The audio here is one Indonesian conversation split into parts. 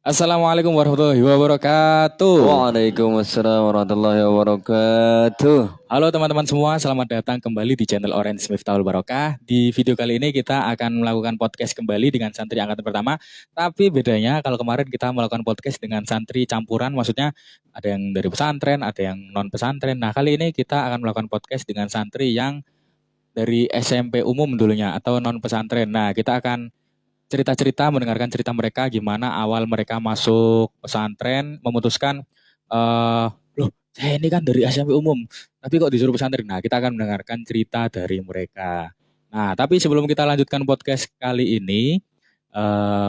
Assalamualaikum warahmatullahi wabarakatuh. Waalaikumsalam warahmatullahi wabarakatuh. Halo teman-teman semua, selamat datang kembali di channel Orange Miftahul Barokah. Di video kali ini kita akan melakukan podcast kembali dengan santri angkatan pertama. Tapi bedanya kalau kemarin kita melakukan podcast dengan santri campuran, maksudnya ada yang dari pesantren, ada yang non pesantren. Nah kali ini kita akan melakukan podcast dengan santri yang dari SMP umum dulunya atau non pesantren. Nah kita akan cerita-cerita, mendengarkan cerita mereka gimana awal mereka masuk pesantren, memutuskan, loh saya ini kan dari SMP umum, tapi kok disuruh pesantren. Nah kita akan mendengarkan cerita dari mereka. Nah tapi sebelum kita lanjutkan podcast kali ini,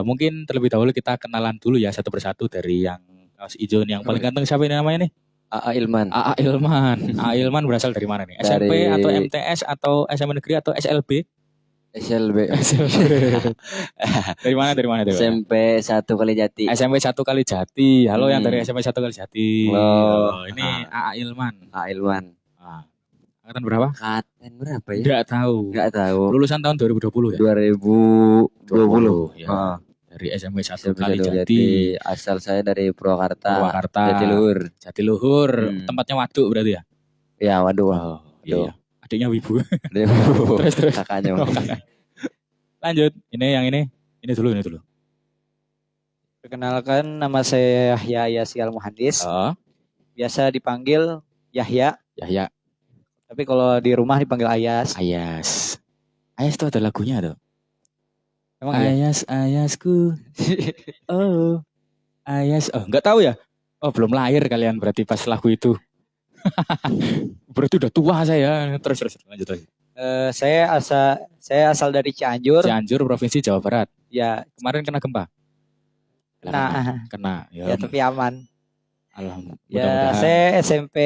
mungkin terlebih dahulu kita kenalan dulu ya satu persatu dari yang kaos hijau nih, yang paling ganteng siapa ini namanya nih? AA Ilman AA Ilman. AA Ilman berasal dari mana nih? SMP atau dari MTS atau SMA negeri atau SLB? SLB Dari mana? Dari mana? Dari mana? SMP 1 kali Jati. SMP 1 kali Jati. Halo yang dari Hmm. SMP 1 kali Jati. Halo. Ini AA Ilman. AA Ilman. Ah, angkatan berapa? Katen berapa ya? Enggak tahu. Enggak tahu. Lulusan tahun 2020 ya? 2020. Ya. Heeh. Dari SMP 1 SMP kali 1 Jati. Jati. Asal saya dari Purwakarta. Purwakarta. Jatiluhur. Jatiluhur. Hmm. Tempatnya waduk berarti ya? Ya, waduh. Oh, iya. Adiknya Wibu. Terus kakaknya. Oh, kakak. Lanjut. Ini yang ini. Ini dulu. Perkenalkan, nama saya Yahya Yasial Muhandis. Oh, Biasa dipanggil Yahya, Yahya. tapi kalau di rumah dipanggil Ayas. Ayas. Ayas tuh ada lagunya tuh. Emang ya? Ayas, ayasku. Oh, Ayas. Oh, nggak tahu ya? Oh, belum lahir kalian berarti pas lagu itu. Berarti udah tua saya. Terus lanjut lagi. Saya asal dari Cianjur. Cianjur, Provinsi Jawa Barat. Ya, Kemarin kena gempa. Kena. ya tapi aman. Alhamdulillah. Ya, Mudah-mudahan. saya SMP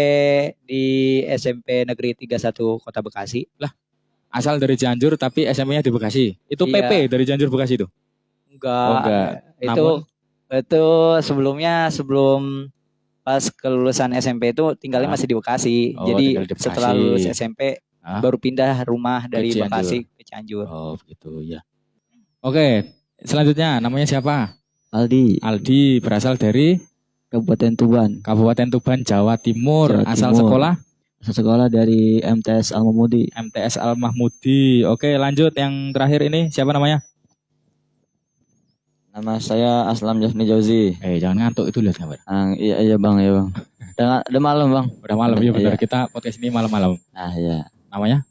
di SMP Negeri 31 Kota Bekasi. Asal dari Cianjur tapi SMP-nya di Bekasi. Itu Iya. PP dari Cianjur Bekasi itu. Enggak. Oh, enggak. Itu sebelum pas kelulusan SMP itu tinggalnya masih di Bekasi. Oh, Jadi tinggal di Bekasi. setelah lulus SMP baru pindah rumah dari Cianjur. Bekasi ke Cianjur. Oh, begitu ya. Oke, selanjutnya namanya siapa? Aldi. Berasal dari Kabupaten Tuban. Kabupaten Tuban, Jawa Timur. Jawa Asal Timur. sekolah Dari MTS Al Mahmudi. MTS Al Mahmudi. Oke, lanjut yang terakhir ini siapa namanya? Nama saya Aslam Jafni Jauzi. Jangan ngantuk itu lihat gambar. Iya bang. Udah malam bang. Udah malam ya benar. Iya. Kita podcast ini malam-malam. Iya. Namanya?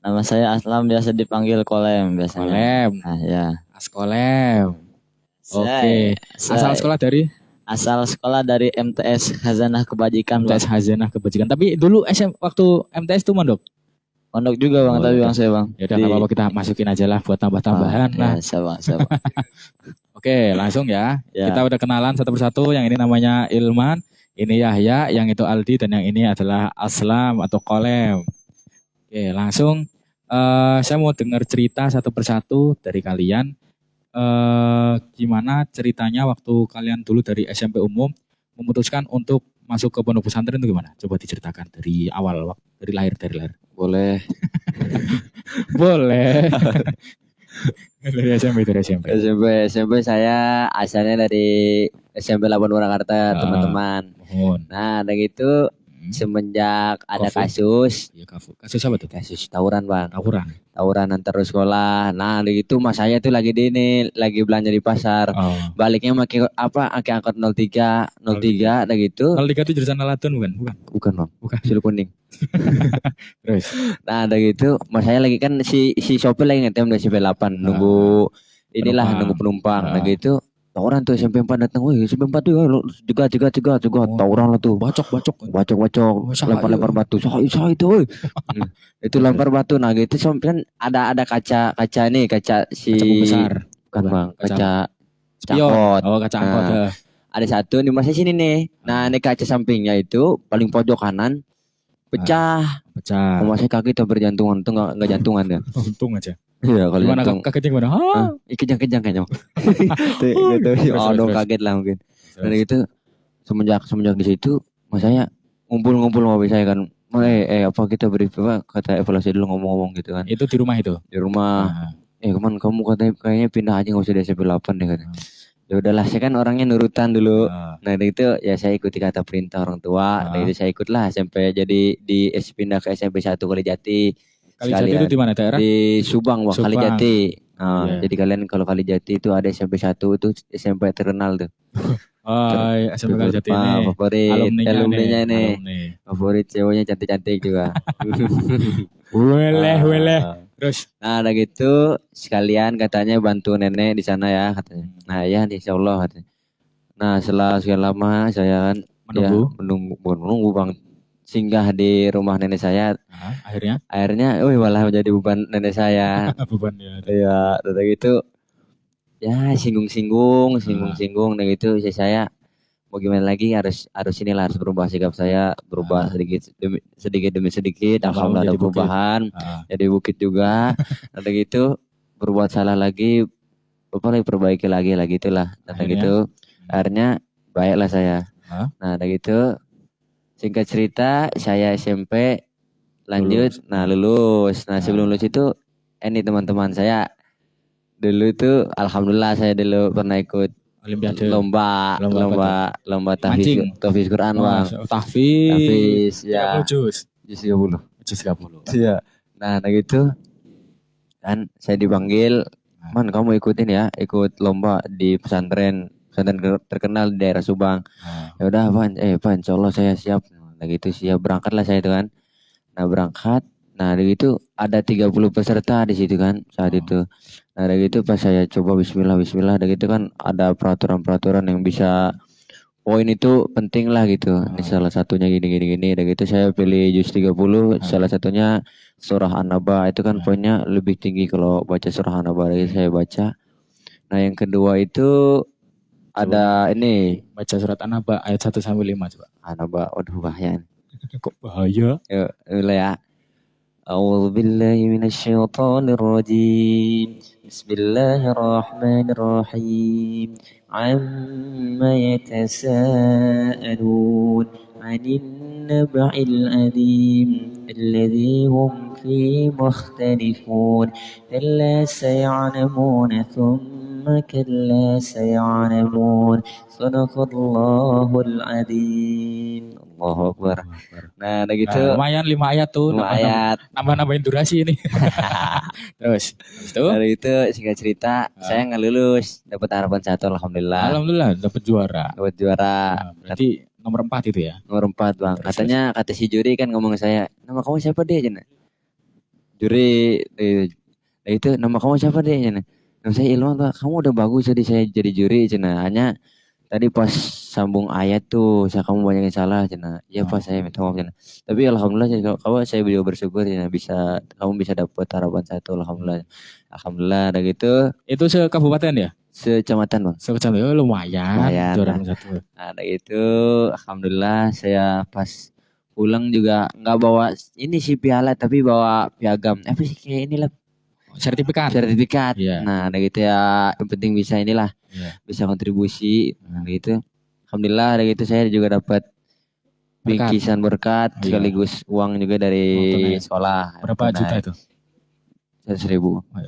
Nama saya Aslam, biasa dipanggil Kolem biasanya. Kolem. Ya. Askolem. Oke. Asal sekolah dari Asal sekolah dari MTS Khazanah Kebajikan. MTS Hazanah Kebajikan. Tapi dulu waktu MTS tuh mondok. Pondok juga bang, Oh, tapi iya. bang saya bang. Ya udah nggak apa-apa, kita masukin aja lah buat tambah-tambahan. Nah, Siapa. oke, langsung ya. Ya. Kita udah kenalan satu persatu. Yang ini namanya Ilman, ini Yahya, yang itu Aldi, dan yang ini adalah Aslam atau Kolem. Oke, langsung saya mau dengar cerita satu persatu dari kalian. Gimana ceritanya waktu kalian dulu dari SMP umum memutuskan untuk masuk ke pondok pesantren itu gimana? Coba diceritakan dari awal, dari lahir. Boleh. Boleh. Dari SMP. SMP saya asalnya dari SMP 8 Purwakarta teman-teman. Mohon. Nah dari itu semenjak ada Covid. kasus Ya, kasus apa tuh? kasus tawuran bang, Tawuran. antar sekolah. Nah dari itu mas saya tuh lagi belanja di pasar. Oh. Baliknya pakai angkot 03 dari gitu. 03 itu jurusan Aladun bukan? Bukan bang, Bukan. silu kuning. Terus. Nah dari gitu mas saya lagi kan si sopir lagi ngetem di SMP 8 nunggu penumpang. Nah gitu tawuran tuh SMP 4 datang, wih SMP 4 tuh juga tawuran lah tuh. Bacok. Lempar batu. Saya itu, woi. Itu lempar batu. Nah gitu sampai kan ada kaca si Kaca besar. bukan bang, kaca Spion. angkot. Oh, kaca angkot. Nah, ada satu di masa sini nih. Nah, ini kaca sampingnya itu paling pojok kanan pecah. Pecah. Saya kaget tuh berjantungan tuh enggak jantungan ya. Untung aja. Iya, kalau Gimana jantung. kagetnya gimana? Kejang kayaknya. Terus. Kaget lah mungkin. Nah gitu semenjak di situ mas saya ngumpul sama saya kan. Apa kita beri kata evaluasi dulu ngomong-ngomong gitu kan. Itu di rumah itu. Di rumah. Nah, Kemana kamu katanya kayaknya pindah aja nggak usah di SMP 8 deh katanya. Ya udahlah, saya kan orangnya nurutan dulu. Ah, Nah, dari itu ya saya ikuti kata perintah orang tua. Ah. Dari itu saya ikutlah sampai jadi pindah ke SMP 1 Kalijati. Kalijati itu di mana daerah? Di Subang, Bang, Subang. Kalijati. Nah, Iya. jadi kalian kalau Kalijati itu ada SMP 1 itu SMP terkenal tuh. Oh, iya, SMP Kalijati ini. Favorit alumninya ini. Alumni. Favorit ceweknya cantik-cantik juga. Weleh. Ah. Terus Nah, ada gitu sekalian katanya bantu nenek di sana ya katanya. Nah, ya insya Allah katanya. Nah, setelah sekian lama saya kan menunggu. menunggu Bang singgah di rumah nenek saya. Nah, Akhirnya malah menjadi beban nenek saya. beban ya. Ya, udah gitu ya singgung-singgung dan gitu saya mau gimana lagi harus inilah harus berubah sikap saya, berubah sedikit demi sedikit. Alhamdulillah ada perubahan. Jadi bukit juga. Ada gitu berbuat salah lagi, perbaiki lagi itulah. Dan gitu akhirnya baiklah saya. Nah, ada gitu singkat cerita saya SMP lanjut, nah lulus. Nah, sebelum lulus itu ini teman-teman saya dulu tuh alhamdulillah saya dulu pernah ikut Olimpiade. Lomba tahfiz Quran, Bang. Tahfiz ya. Juz 30. Iya. Nah, gitu kan saya dipanggil, "Man, kamu ikut lomba di pesantren terkenal di daerah Subang." Ya udah, Pak, insyaallah saya siap. Nah, gitu siap berangkatlah saya itu kan. Nah, berangkat. Nah, dari itu ada 30 peserta di situ kan saat itu. Nah, dari itu pas saya coba bismillah, dari itu kan ada peraturan-peraturan yang bisa poin itu penting lah gitu. Ini salah satunya gini. Dari itu saya pilih juz 30, salah satunya surah An-Naba. Itu kan poinnya lebih tinggi kalau baca surah An-Naba. Dari saya baca. Nah, yang kedua itu ada ini baca surat An-Naba ayat 1 sampai 5 coba. An-Naba, waduh bahaya. Kok bahaya? Ya, ya. أعوذ بالله من الشيطان الرجيم بسم الله الرحمن الرحيم عما يتساءلون عن النبع العظيم الذي هم فيه مختلفون كلا سيعلمون ثم كلا سيعلمون صدق الله العظيم. Allahu Akbar. Nah, ada gitu. Lumayan 5 ayat tuh. 5 ayat. Nambahin durasi ini. Terus itu? Dari itu singkat cerita, saya nggak lulus, dapat harapan 1 alhamdulillah. Alhamdulillah dapat juara. Nah, berarti nomor 4 itu ya? Nomor 4, Bang. Katanya kata si juri kan ngomong saya, "Nama kamu siapa deh?" Jana. Juri itu nama kamu siapa deh? Jana. Nama saya Ilman, Pak. Kamu udah bagus jadi saya jadi juri, Jana. Hanya tadi pas sambung ayat tuh, kamu banyak yang salah, Cina. Iya, Pak, saya minta maaf, Cina. Tapi alhamdulillah, kalau saya beliau bersyukur, Cina, kamu bisa dapat harapan 1, alhamdulillah. Alhamdulillah, ada gitu. Itu se-kabupaten ya? Se-kecamatan, Bang. Se-kecamatan, lumayan. Juara 1. Ada gitu, alhamdulillah, saya pas pulang juga nggak bawa ini sih piala, tapi bawa piagam. Apa sih kayak inilah? Sertifikat. Yeah. Nah, ada gitu ya, yang penting bisa inilah. Yeah. Bisa kontribusi. Nah, gitu. Alhamdulillah, ada gitu saya juga dapat bingkisan berkat sekaligus uang juga dari sekolah. Berapa juta itu? 100.000.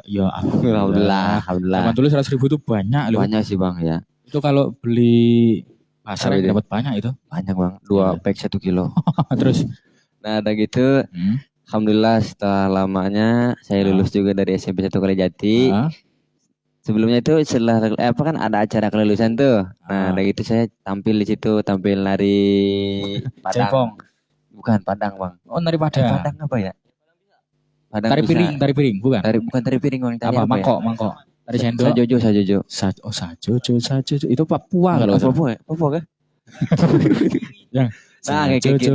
Ya, alhamdulillah. Zaman dulu 100.000 itu banyak loh. Banyak sih, Bang, ya. Itu kalau beli pasar dapat banyak itu. Banyak, Bang. 2 pack 1 kilo. Terus nah, ada gitu. Alhamdulillah setelah lamanya saya lulus juga dari SMP 1 Kalijati. Sebelumnya itu setelah kan ada acara kelulusan tuh. Nah, dari itu saya tampil di situ, tampil nari Padang. Cepong. Bukan Padang, Bang. Oh, nari Padang. Padang apa ya? Padang tari piring, bukan? Bukan tari piring, Bang. Apa? Mangkok. Tari sendok. Sajojo. Itu Papua kalau Papua kah? Ya. Nah, kayak gitu.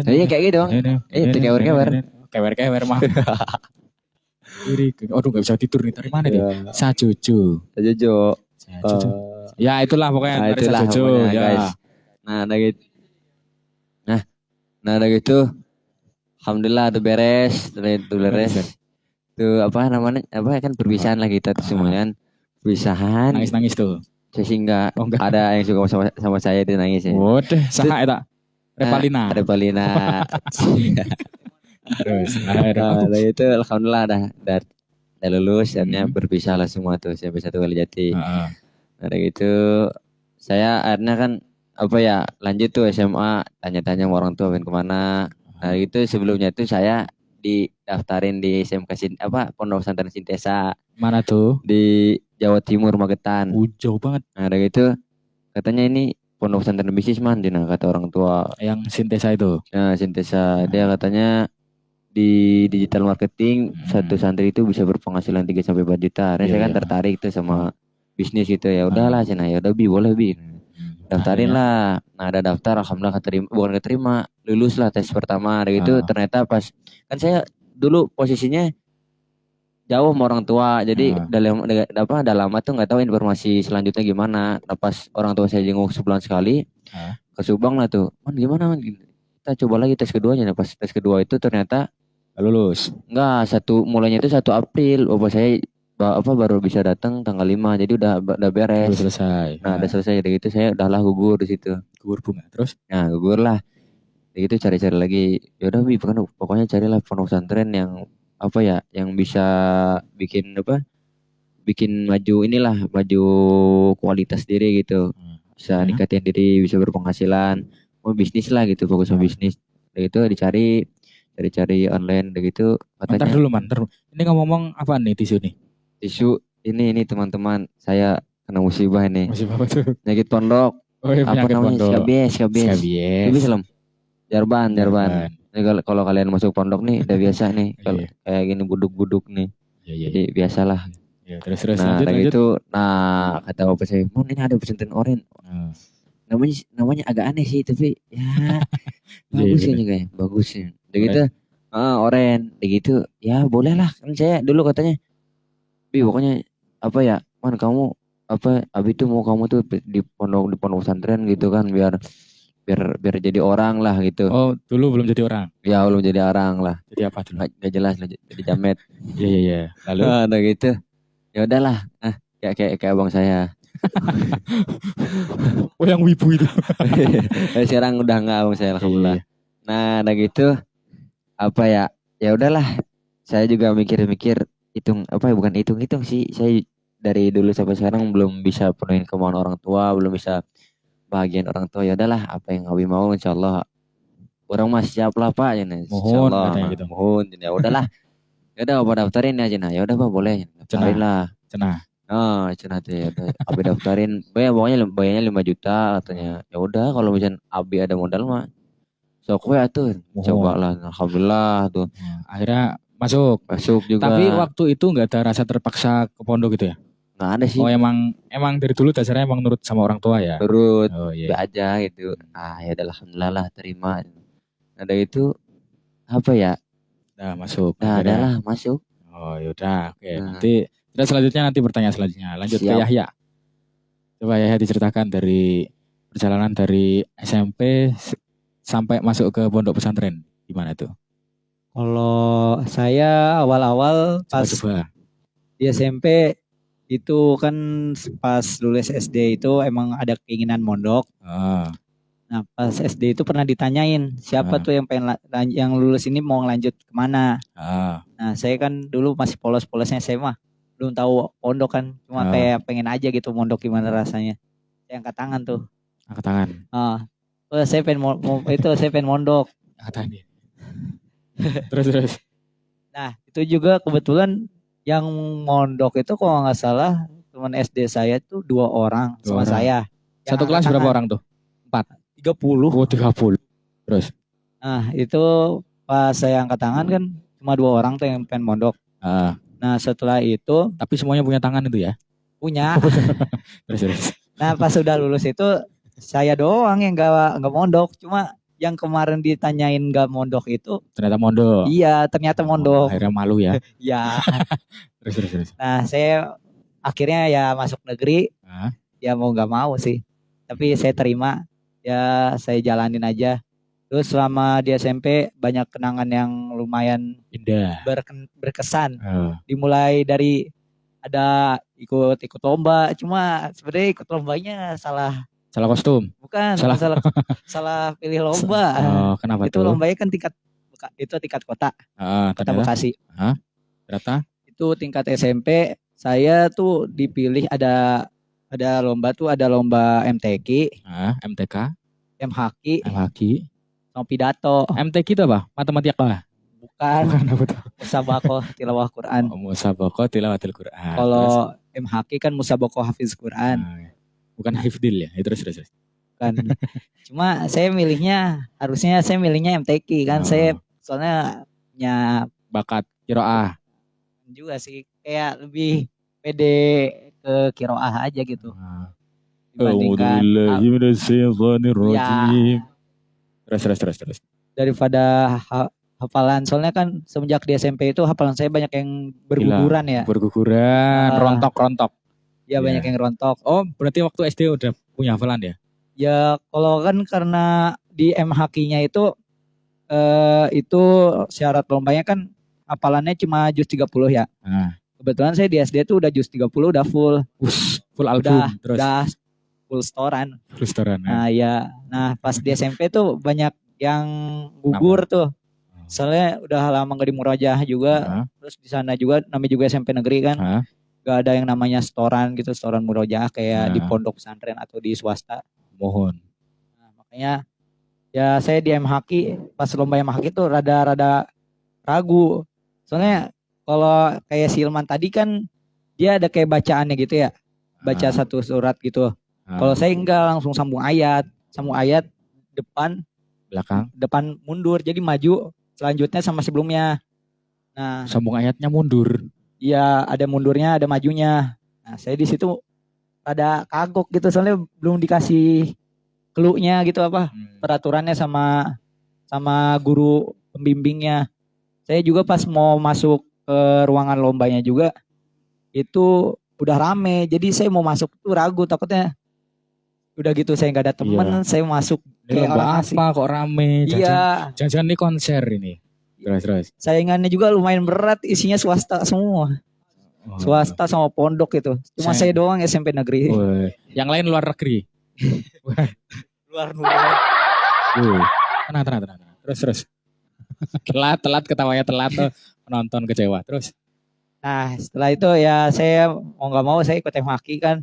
Iya kayak gitu, Bang. Kewer mah. Aduh, gak bisa tidur nih. Dari mana dia? Sajojo. Ya itulah pokoknya. Itulah pokoknya, guys. Nah, ada gitu. Alhamdulillah udah beres. Tuh apa namanya? Apa kan perpisahan lah kita tuh semua kan. Perpisahan. Nangis tuh. Sehingga ada yang suka sama saya itu nangis ya. Waduh, saha eta? Repalina. Terus Nah, dari itu alhamdulillah udah lulus dan Hmm. berpisah lah semua tuh SMP 1 Kalijati. Heeh. Nah, dari itu saya akhirnya kan apa ya lanjut tuh SMA tanya-tanya sama orang tua pengen kemana. Nah itu sebelumnya tuh saya didaftarin di SMK Pondok Pesantren Sintesa Mana tuh? di Jawa Timur Magetan. Jauh banget. Nah dari itu katanya ini Pondok Pesantren Bisnis man, Dina, kata orang tua. Yang Sintesa itu. Nah Sintesa dia katanya di digital marketing satu santri itu bisa berpenghasilan 3 sampai 4 juta. Akhirnya saya kan tertarik tuh sama bisnis gitu ya. Udahlah cina ya udah boleh daftarin lah. Nah ada daftar alhamdulillah keterima lulus lah tes pertama. Dari itu ternyata pas kan saya dulu posisinya jauh sama orang tua jadi udah lama tuh nggak tahu informasi selanjutnya gimana. Nah, pas orang tua saya jenguk sebulan sekali ke Subang lah tuh, man gimana man, kita coba lagi tes keduanya. Nah pas tes kedua itu ternyata lulus. Enggak, mulainya itu 1 April. Bapak saya baru bisa datang tanggal 5. Jadi udah beres. Udah selesai. Nah, udah selesai. Dari itu saya udahlah gugur di situ. Gugur bunga. Terus? Nah, gugur lah. Dari itu cari-cari lagi. Ya udah pokoknya carilah pondok pesantren yang apa ya, yang bisa bikin maju kualitas diri gitu. Bisa ningkatin diri, bisa berpenghasilan. Mau bisnis lah gitu, fokus sama bisnis. Dari itu cari online begitu katanya. Ntar dulu man. Ini ngomong apa nih tisu nih? Tisu ini teman-teman saya kena musibah ini. Musibah apa tuh? Penyakit pondok. Oh iya, apa namanya? Skabies. Lebih Jarban. Kalau kalian masuk pondok nih udah biasa nih. Kalau kayak gini buduk-buduk nih. Jadi biasalah. Ya, terus nah lanjut. Itu kata bapak saya, "Mon, ini ada pesantren Oren." Namanya agak aneh sih tapi ya bagus kayaknya bagus ya. Begitu Oren begitu ya boleh lah kan saya dulu katanya pokoknya apa ya man kamu abi tuh mau kamu tuh di pondok pesantren gitu kan biar jadi orang lah gitu. Oh dulu belum jadi orang? Ya belum jadi orang lah. Jadi apa dulu? Gak jelas lah jadi jamet. Iya. Lalu udah gitu ya udahlah kayak abang saya. Oh yang wibu itu. Sekarang udah enggak abang saya alhamdulillah. Nah udah gitu apa ya udahlah saya juga mikir-mikir bukan hitung sih, saya dari dulu sampai sekarang belum bisa penuhin kemauan orang tua, belum bisa bahagian orang tua. Ya udahlah apa yang Abi mau insyaallah orang masih siap lah Pak ya insyaallah gitu. Mohon ya udahlah ya udah Bapak daftarin aja nah ya udah Pak boleh daftarin lah cenah tuh ya udah Abi daftarin bayarnya 5 juta katanya. Ya udah kalau misalnya Abi ada modal mah sok we atuh coba lah alhamdulillah tuh akhirnya masuk juga. Tapi waktu itu nggak ada rasa terpaksa ke pondok gitu ya? Nggak ada sih. Oh emang dari dulu dasarnya emang nurut sama orang tua ya? Nurut aja gitu. Ya udah alhamdulillah lah terima. Ada itu apa ya? Nah masuk. Nah adalah masuk. Oh yaudah oke. Nanti selanjutnya pertanyaan selanjutnya lanjut ke Yahya. Coba Yahya diceritakan dari perjalanan dari SMP sampai masuk ke pondok pesantren gimana tuh? Kalau saya awal-awal pas di SMP itu kan pas lulus SD itu emang ada keinginan mondok. Nah pas SD itu pernah ditanyain siapa tuh yang lulus ini mau lanjut kemana. Nah saya kan dulu masih polos-polosnya SMA, belum tahu pondok kan, cuma kayak pengen aja gitu mondok gimana rasanya. Saya angkat tangan tuh. Angkat tangan. Saya pengen mondok. Angkat tangan. Terus. Nah itu juga kebetulan yang mondok itu kalau nggak salah teman SD saya tuh 2 orang sama saya. Satu kelas berapa orang tuh? 30. Oh 30. Terus? Nah itu pas saya angkat tangan kan cuma 2 orang tuh yang pengen mondok. Nah setelah itu. Tapi semuanya punya tangan itu ya? Punya. Terus. Nah pas sudah lulus itu saya doang yang nggak mondok, cuma yang kemarin ditanyain gak mondok itu ternyata mondok. Iya ternyata mondok. Akhirnya malu ya. Iya. Terus. Nah saya akhirnya ya masuk negeri. Ya mau gak mau sih. Tapi saya terima. Ya saya jalanin aja. Terus selama di SMP banyak kenangan yang lumayan indah, berkesan. Dimulai dari ada ikut lomba. Cuma sebenarnya ikut lombanya salah kostum. Bukan, salah pilih lomba. Kenapa itu tuh? lombanya kan tingkat itu tingkat kota Ternyata Bekasi. ternyata Itu tingkat SMP saya tuh dipilih ada lomba tuh, ada lomba MTQ, MTK, MHQ, MHQ. sama pidato. MTQ itu apa? Matematika. Bukan Apa tuh? musabaqah tilawah Quran. Musabaqah tilawatil Quran. Kalau MHQ kan musabaqah hafiz Quran. Bukan hifdil ya. Terus. Kan. Cuma saya harusnya saya milihnya MTQ kan. Saya soalnya punya bakat qiraah juga sih, kayak lebih pede ke qiraah aja gitu. Dibandingkan Terus. Daripada hafalan, soalnya kan semenjak di SMP itu hafalan saya banyak yang berguguran ya. Berguguran, rontok. Ya banyak yang rontok. Oh, berarti waktu SD udah punya hafalan ya? Ya kalau kan karena di MHQ-nya itu syarat lombanya kan hafalannya cuma juz 30 ya. Kebetulan saya di SD tuh udah juz 30 udah full. Full album terus. Udah full setoran. Nah, ya. Nah, pas di SMP tuh banyak yang gugur tuh. Soalnya udah lama gak di Murojaah juga. Terus di sana juga namanya juga SMP negeri kan. Gak ada yang namanya setoran gitu, setoran Murojaah kayak di pondok pesantren atau di swasta. Mohon. Nah, makanya ya saya di MHQ pas lomba MHQ tuh rada ragu. Soalnya kalau kayak si Ilman tadi kan dia ada kayak bacaannya gitu ya. Baca satu surat gitu. Kalau saya enggak, langsung sambung ayat depan mundur, jadi maju selanjutnya sama sebelumnya. Nah, sambung ayatnya mundur. Iya, ada mundurnya, ada majunya. Nah, saya di situ ada kagok gitu soalnya belum dikasih clue-nya gitu peraturannya sama guru pembimbingnya. Saya juga pas mau masuk ke ruangan lombanya juga itu udah rame. Jadi saya mau masuk tuh ragu, takutnya udah gitu saya nggak ada temen, saya masuk kayak orang asing. Apa kok rame? Jangan-jangan ini konser ini. Terus. Saingannya juga lumayan berat, isinya swasta semua. Swasta sama pondok itu. Cuma saya doang SMP negeri. Yang lain luar negeri. luar negeri. Tenang. Terus. Telat ketawanya telat tuh, penonton kecewa. Terus. Nah, setelah itu ya saya mau nggak mau saya ikut MHQ kan.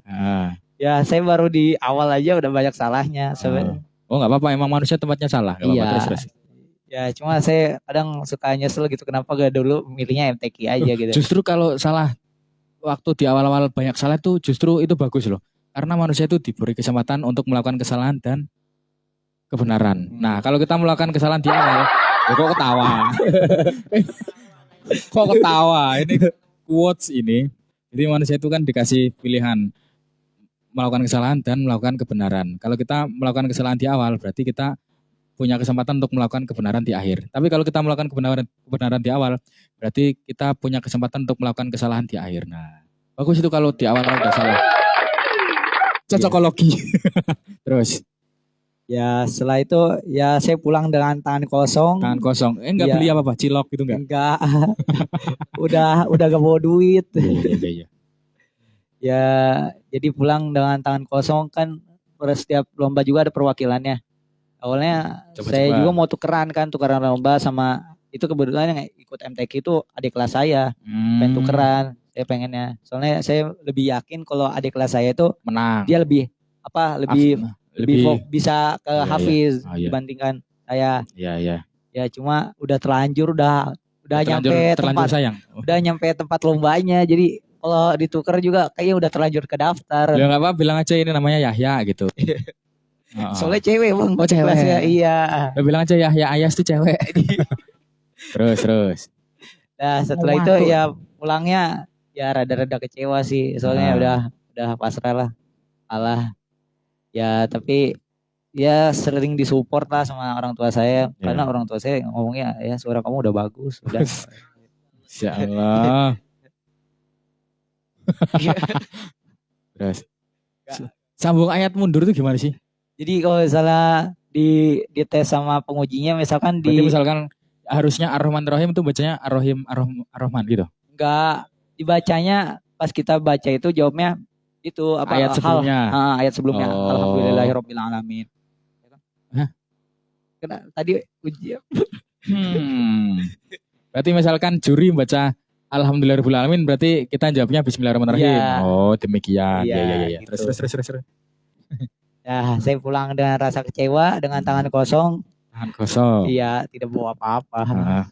Ya saya baru di awal aja udah banyak salahnya sebenarnya. Oh nggak apa-apa, emang manusia tempatnya salah. Iya. Terus. Ya cuma saya kadang suka nyesel gitu, kenapa gak dulu milihnya MTQ aja gitu. Justru kalau salah waktu di awal-awal banyak salah tuh justru itu bagus loh. Karena manusia itu diberi kesempatan untuk melakukan kesalahan dan kebenaran. Nah kalau kita melakukan kesalahan di awal, kok ketawa? Kok ketawa? Ini quotes ini. Jadi manusia itu kan dikasih pilihan melakukan kesalahan dan melakukan kebenaran. Kalau kita melakukan kesalahan di awal, berarti kita punya kesempatan untuk melakukan kebenaran di akhir. Tapi kalau kita melakukan kebenaran di awal, berarti kita punya kesempatan untuk melakukan kesalahan di akhir. Nah, bagus itu kalau di awal udah salah. Cocokologi. Terus. Ya setelah itu ya saya pulang dengan tangan kosong. Enggak beli apa-apa, cilok gitu enggak? Enggak. udah gak bawa duit. Iya. Ya jadi pulang dengan tangan kosong kan, setiap lomba juga ada perwakilannya. Awalnya saya juga mau tukeran lomba sama itu, kebetulan yang ikut MTQ itu adik kelas saya. Pengen tukeran, saya pengennya. Soalnya saya lebih yakin kalau adik kelas saya itu menang. Dia lebih bisa ke Hafiz dibandingkan saya. Iya. Ya cuma udah terlanjur nyampe tempat lombanya. Jadi kalau ditukar juga kayaknya udah terlanjur ke daftar. Ya enggak apa, bilang aja ini namanya Yahya gitu. Soalnya cewek bang. Oh cewek. Iya. Bilang aja Yahya Ayas tuh cewek. Terus. Nah setelah itu ya pulangnya ya rada-rada kecewa sih. Soalnya udah pasrah lah. Alah. Ya tapi ya sering disupport lah sama orang tua saya. Karena orang tua saya ngomongnya ya suara kamu udah bagus. Udah. Insyaallah. Terus. Sambung ayat mundur tuh gimana sih? Jadi kalau misalnya di tes sama pengujinya misalkan misalkan harusnya Ar-Rahman Ar-Rahim itu bacanya Ar-Rahim Ar-Rahman gitu. Enggak, dibacanya pas kita baca itu jawabnya itu apa ayat sebelumnya. Ayat sebelumnya. Alhamdulillahirabbil alamin. Hah? Karena tadi ujian Berarti misalkan juri baca Alhamdulillahirobbilalamin berarti kita jawabnya Bismillahirrahmanirrahim. Iya. Oh, demikian. Iya, Ya. gitu. Terus. Ya, saya pulang dengan rasa kecewa, dengan tangan kosong. Tahan kosong. Iya, tidak bawa apa-apa.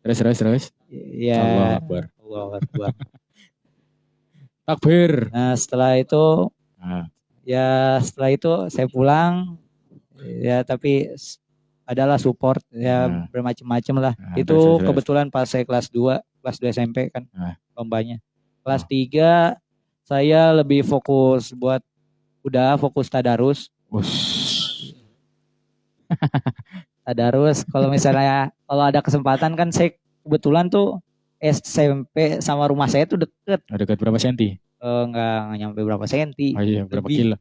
Terus. Iya. Allahu Akbar. Allahu Akbar. Takbir. Nah, setelah itu Nah, setelah itu saya pulang. Ya, tapi adalah support ya bermacam-macam lah. Itu terus. kebetulan pas saya kelas 2 SMP kan lombanya. Kelas 3 saya lebih fokus fokus tadarus. Tadarus kalau misalnya kalau ada kesempatan kan saya kebetulan tuh SMP sama rumah saya tuh deket. Dekat berapa senti? Enggak nyampe berapa senti. Oh iya, berapa Lebih. kilo?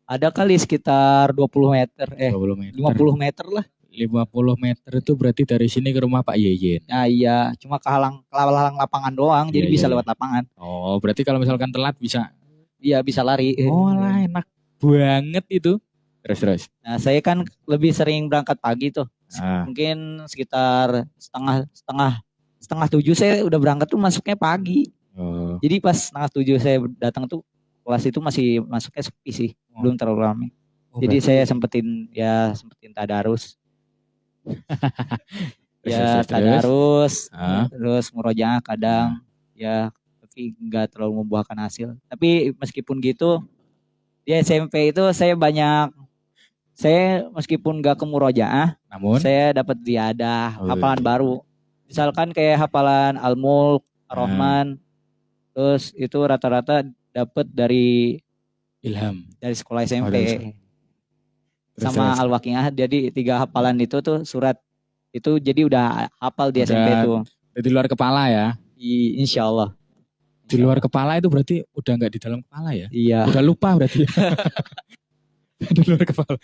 Ada kali sekitar 20 meter. 20 meter. 50 meter lah. 50 meter itu berarti dari sini ke rumah Pak Yeyen. Nah iya, cuma kehalang lapangan doang, jadi bisa lewat lapangan. Oh, berarti kalau misalkan telat bisa? Iya, bisa lari. Oh lah, enak banget itu. Terus. Nah, saya kan lebih sering berangkat pagi tuh. Mungkin sekitar setengah 7 saya udah berangkat tuh masuknya pagi. Oh. Jadi pas setengah 7 saya datang tuh kelas itu masih masuknya sepi sih, belum terlalu ramai. Jadi saya sempetin tadarus. Tadarus, terus murojaah kadang, ya tapi nggak terlalu membuahkan hasil. Tapi meskipun gitu, di SMP itu saya meskipun nggak ke murojaah, namun saya dapat ziyadah, hafalan baru. Misalkan kayak hafalan Al-Mulk, Ar-Rahman, terus itu rata-rata dapat dari ilham dari sekolah SMP. Sama Al-Waqiah, jadi 3 hafalan itu tuh surat itu jadi udah hafal di SMP itu. Di luar kepala ya? Insya Allah. Di luar kepala itu berarti udah nggak di dalam kepala ya? Iya. Udah lupa berarti. Di luar kepala.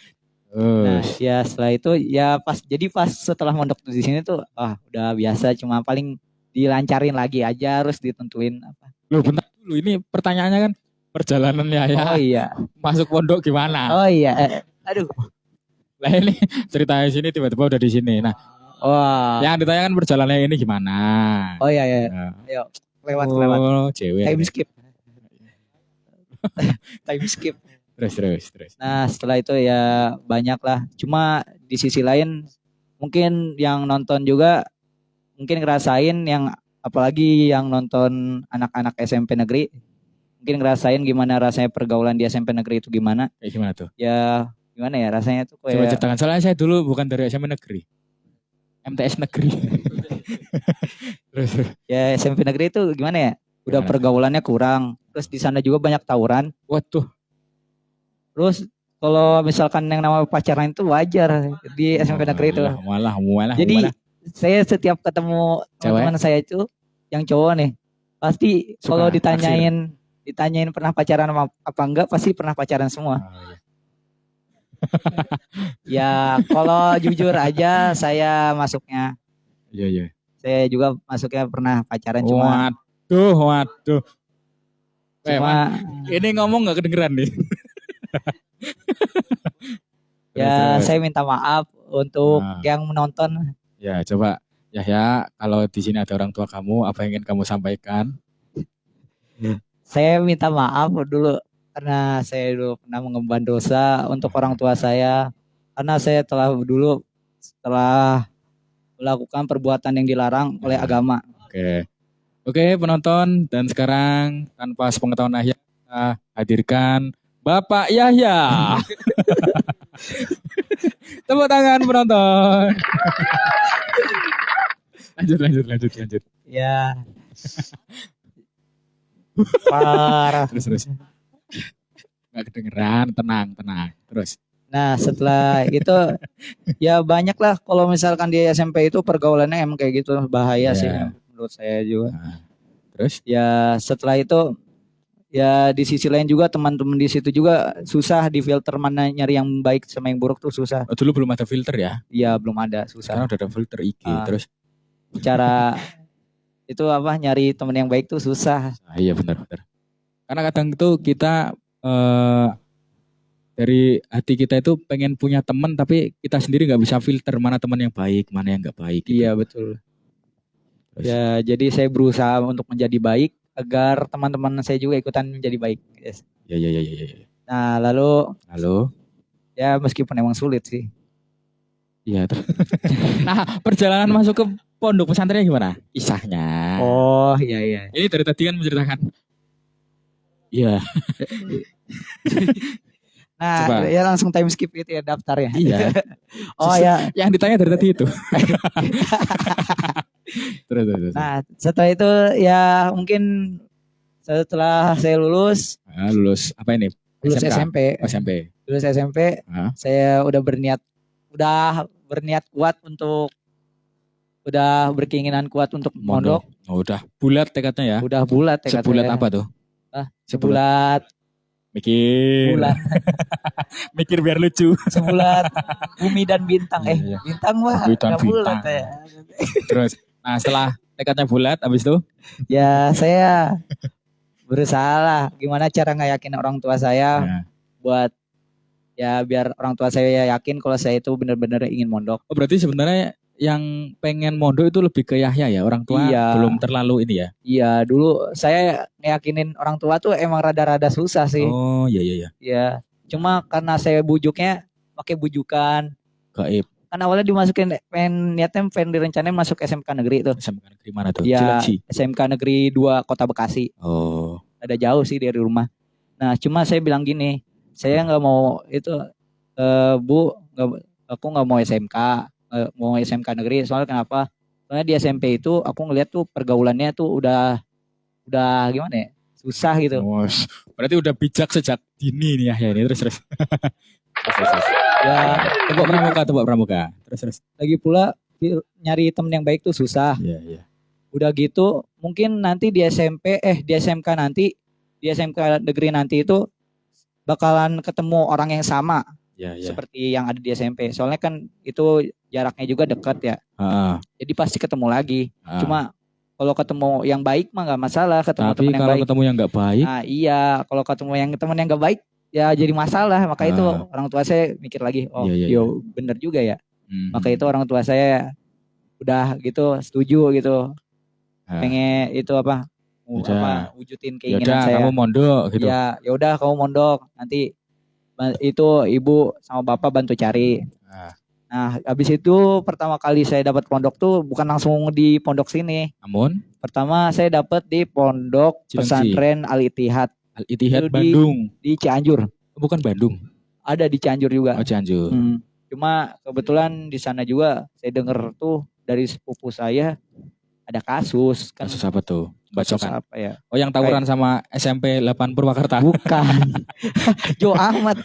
Nah ya setelah itu ya pas setelah mondok di sini tuh udah biasa, cuma paling dilancarin lagi aja, harus ditentuin apa. Loh bentar dulu, ini pertanyaannya kan perjalanannya ya. Oh iya. Masuk pondok gimana? Oh iya. Aduh. Lah ini ceritanya sini tiba-tiba udah di sini. Nah, yang ditanyakan perjalanannya ini gimana? Oh iya. Ayo, lewat. Cewek. Time skip. Terus. Nah, setelah itu ya banyak lah. Cuma di sisi lain mungkin yang nonton juga mungkin ngerasain, yang apalagi yang nonton anak-anak SMP negeri mungkin ngerasain gimana rasanya pergaulan di SMP negeri itu gimana. Kayak gimana tuh? Ya gimana ya rasanya tuh kayak... Coba ceritakan, soalnya saya dulu bukan dari SMP negeri, MTS negeri. Terus. Ya SMP negeri itu gimana ya, udah pergaulannya kurang, terus di sana juga banyak tawuran. Waduh. Terus kalau misalkan yang nama pacaran itu wajar di SMP negeri itu. Malah. Jadi saya setiap ketemu teman saya itu yang cowok nih, pasti kalau ditanyain pernah pacaran apa enggak, pasti pernah pacaran semua. Ya kalau jujur aja saya masuknya. Iya. Saya juga masuknya pernah pacaran Waduh. Cuma ini ngomong nggak kedengeran nih. Ya saya minta maaf untuk yang menonton. Ya coba ya kalau di sini ada orang tua kamu, apa yang ingin kamu sampaikan? Saya minta maaf dulu karena saya dulu pernah mengemban dosa untuk orang tua saya, karena saya telah melakukan perbuatan yang dilarang oleh agama. Oke, penonton, dan sekarang tanpa sepengetahuan Yahya kita hadirkan Bapak Yahya. Tepuk tangan penonton. Lanjut. Ya. Parah. Terus. Gak kedengeran, tenang. Terus. Nah setelah itu ya banyak lah, kalau misalkan di SMP itu pergaulannya emang kayak gitu, bahaya sih menurut saya juga. Terus? Ya setelah itu ya di sisi lain juga teman-teman di situ juga susah di filter mana nyari yang baik sama yang buruk tuh susah. Dulu belum ada filter ya? Iya belum ada, susah. Sekarang udah ada filter IG. Terus? Cara itu nyari teman yang baik tuh susah. Iya benar. Karena kadang itu kita dari hati kita itu pengen punya teman, tapi kita sendiri nggak bisa filter mana teman yang baik, mana yang nggak baik. Gitu. Iya betul. Terus, Ya jadi saya berusaha untuk menjadi baik agar teman-teman saya juga ikutan menjadi baik. Yes. ya. Nah lalu Lalu, ya meskipun emang sulit sih. ya. Nah, perjalanan masuk ke pondok pesantrennya gimana? Kisahnya. Oh iya. Ini dari tadi kan menceritakan. Iya. Nah Coba. ya langsung time skip itu ya daftarnya. Iya. Oh ya. Yang ditanya dari tadi itu. terus. Nah setelah itu ya mungkin setelah saya lulus Nah, lulus apa ini? SMK. SMP. Lulus SMP, Hah? saya udah berniat kuat untuk udah berkeinginan kuat untuk mondok. Oh, udah bulat tekadnya ya. Udah bulat tekad Sebulat saya. apa tuh? Sebulat Mikir. bulan, Mikir biar lucu. sebulat bumi dan bintang. Iya. Bintang mah Bumi dan nggak bulat bintang. ya. Terus, nah setelah tekadnya bulat, abis itu? Ya saya berusaha lah gimana cara yakin orang tua saya Nah. buat ya biar orang tua saya yakin kalau saya itu benar-benar ingin mondok. Oh berarti sebenarnya yang pengen mondok itu lebih ke Yahya ya, orang tua Iya. belum terlalu ini ya. Iya dulu saya ngeyakinin orang tua tuh emang rada-rada susah sih. Oh iya. Ya cuma karena saya bujuknya pakai bujukan. Gaib. Kan awalnya dimasukin niatnya direncanain masuk SMK negeri tuh. SMK negeri mana tuh? Ya Cilengsi. SMK negeri 2 Kota Bekasi. Oh. Ada jauh sih dari rumah. Nah cuma saya bilang gini, saya nggak mau itu Bu, aku nggak mau SMK, mau SMK negeri. Soalnya kenapa? Soalnya di SMP itu aku ngeliat tuh pergaulannya tuh udah gimana ya? Susah gitu. Oh, berarti udah bijak sejak dini nih Yahya ini. Terus. Terus. Ya Tebak pramuka. Terus. lagi pula nyari temen yang baik tuh susah. Iya. Udah gitu mungkin nanti di SMK nanti di SMK negeri nanti itu bakalan ketemu orang yang sama Iya. seperti yang ada di SMP. Soalnya kan itu jaraknya juga dekat ya. Jadi pasti ketemu lagi. Cuma kalau ketemu yang baik mah nggak masalah, ketemu tapi teman yang kalau baik. ketemu yang nggak baik, Nah iya, kalau ketemu yang teman yang nggak baik ya jadi masalah. Maka itu orang tua saya mikir lagi, oh Iya. bener juga ya. Maka itu orang tua saya udah gitu setuju gitu. Pengen itu wujudin keinginan yaudah, saya. kamu mondok gitu. Ya udah kamu mondok. Nanti itu ibu sama bapak bantu cari. Nah, habis itu pertama kali saya dapat pondok tuh bukan langsung di pondok sini. Namun, Pertama saya dapat di pondok Cilengsi. pesantren Al-Ittihad Al-Ittihad Itu Bandung. di Cianjur. Bukan Bandung. Ada di Cianjur juga. Oh, Cianjur. Cuma kebetulan di sana juga saya dengar tuh dari sepupu saya ada kasus. Kan Kasus apa tuh? kasus Bacokan. apa ya? Oh, yang tawuran sama SMP 8 Purwakarta. Bukan. Jo Ahmad.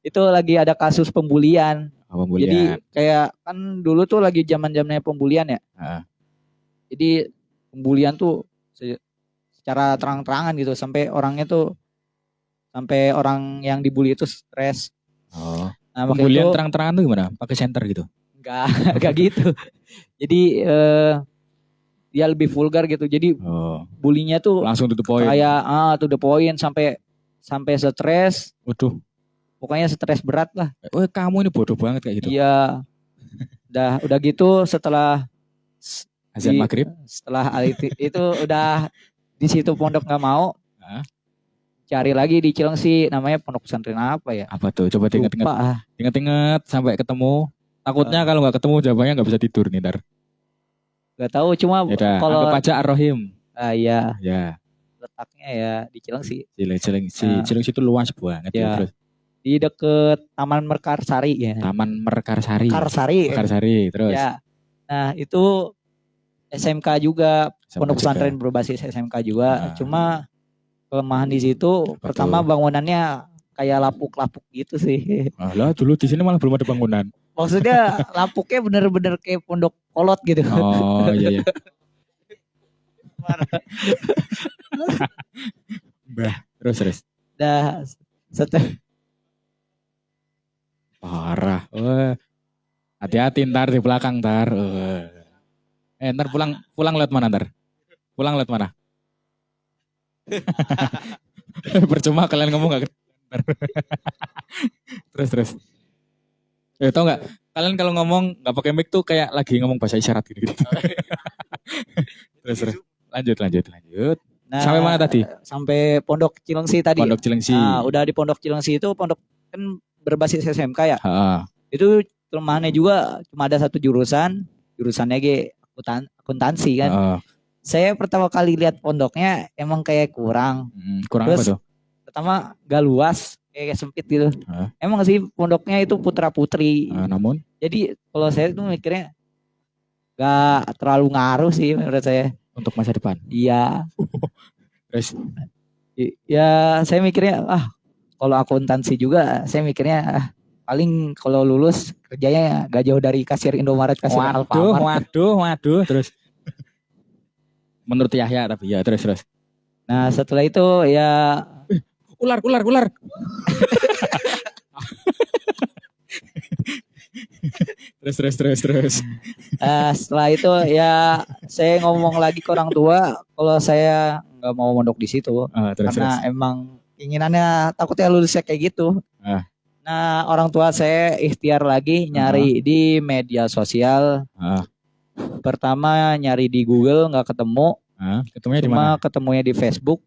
Itu lagi ada kasus pembulian. Pembulian. Jadi kayak kan dulu tuh lagi zaman-zamannya pembulian ya. Jadi pembulian tuh secara terang-terangan gitu sampai orang yang dibully itu stres. Oh. Nah, Pembulian terang-terangan tuh gimana? Pakai senter gitu? Enggak gitu. Jadi dia lebih vulgar gitu. Jadi bulinya tuh langsung to the point. Kayak to the point sampai stres. Waduh. Pokoknya stres berat lah. Oh, kamu ini bodoh banget kayak gitu. Iya. Udah gitu setelah azan maghrib. Setelah itu udah di situ pondok nggak mau. Cari lagi di Cilengsi namanya pondok pesantren apa ya? Apa tuh? Coba ingat-ingat sampai ketemu. Takutnya kalau nggak ketemu jawabannya nggak bisa tidur nih ntar. Gak tahu cuma Yaudah, kalau anggap aja Ar-Rahim. Iya. Ya. Letaknya ya di Cilengsi. Cilengsi itu luas banget ya. Terus di deket Taman Mekarsari ya. Taman Mekarsari. Mekarsari terus. Ya. Nah itu SMK juga, pondok pesantren berbasis SMK juga. Cuma kelemahan di situ pertama bangunannya kayak lapuk-lapuk gitu sih. Lah dulu di sini malah belum ada bangunan. Maksudnya lapuknya bener-bener kayak pondok kolot gitu. Oh iya. Terus. Dah parah. Hati-hati ntar di belakang ntar. Ntar pulang lewat mana ntar? Pulang lewat mana? Percuma kalian ngomong gak Terus. Tau nggak? Kalian kalau ngomong nggak pakai mic tuh kayak lagi ngomong bahasa isyarat gitu. Terus. Lanjut. Nah, Sampai mana tadi? Sampai Pondok Cilengsi tadi. Pondok Cilengsi. Nah, udah di Pondok Cilengsi itu pondok kan berbasis SMK ya. Ha. Itu kelemahannya juga cuma ada satu jurusannya akuntansi kan. Saya pertama kali lihat pondoknya emang kayak kurang. Kurang Terus, apa tuh? Pertama gak luas, kayak sempit gitu. Emang sih pondoknya itu putra-putri. Namun? Jadi kalau saya tuh mikirnya gak terlalu ngaruh sih menurut saya. Untuk masa depan? Iya. Terus? Ya saya mikirnya, kalau akuntansi juga saya mikirnya paling kalau lulus kerjanya gak jauh dari kasir Indomaret, kasir Alfamart. Waduh. Terus? Menurut Yahya tapi ya terus. Nah setelah itu ya ular. Terus. Setelah itu ya saya ngomong lagi ke orang tua kalau saya nggak mau mondok di situ karena emang keinginannya takutnya lulusnya kayak gitu. Nah orang tua saya ikhtiar lagi nyari di media sosial. Pertama nyari di Google nggak ketemu. Ketemunya di mana? Ketemunya di Facebook.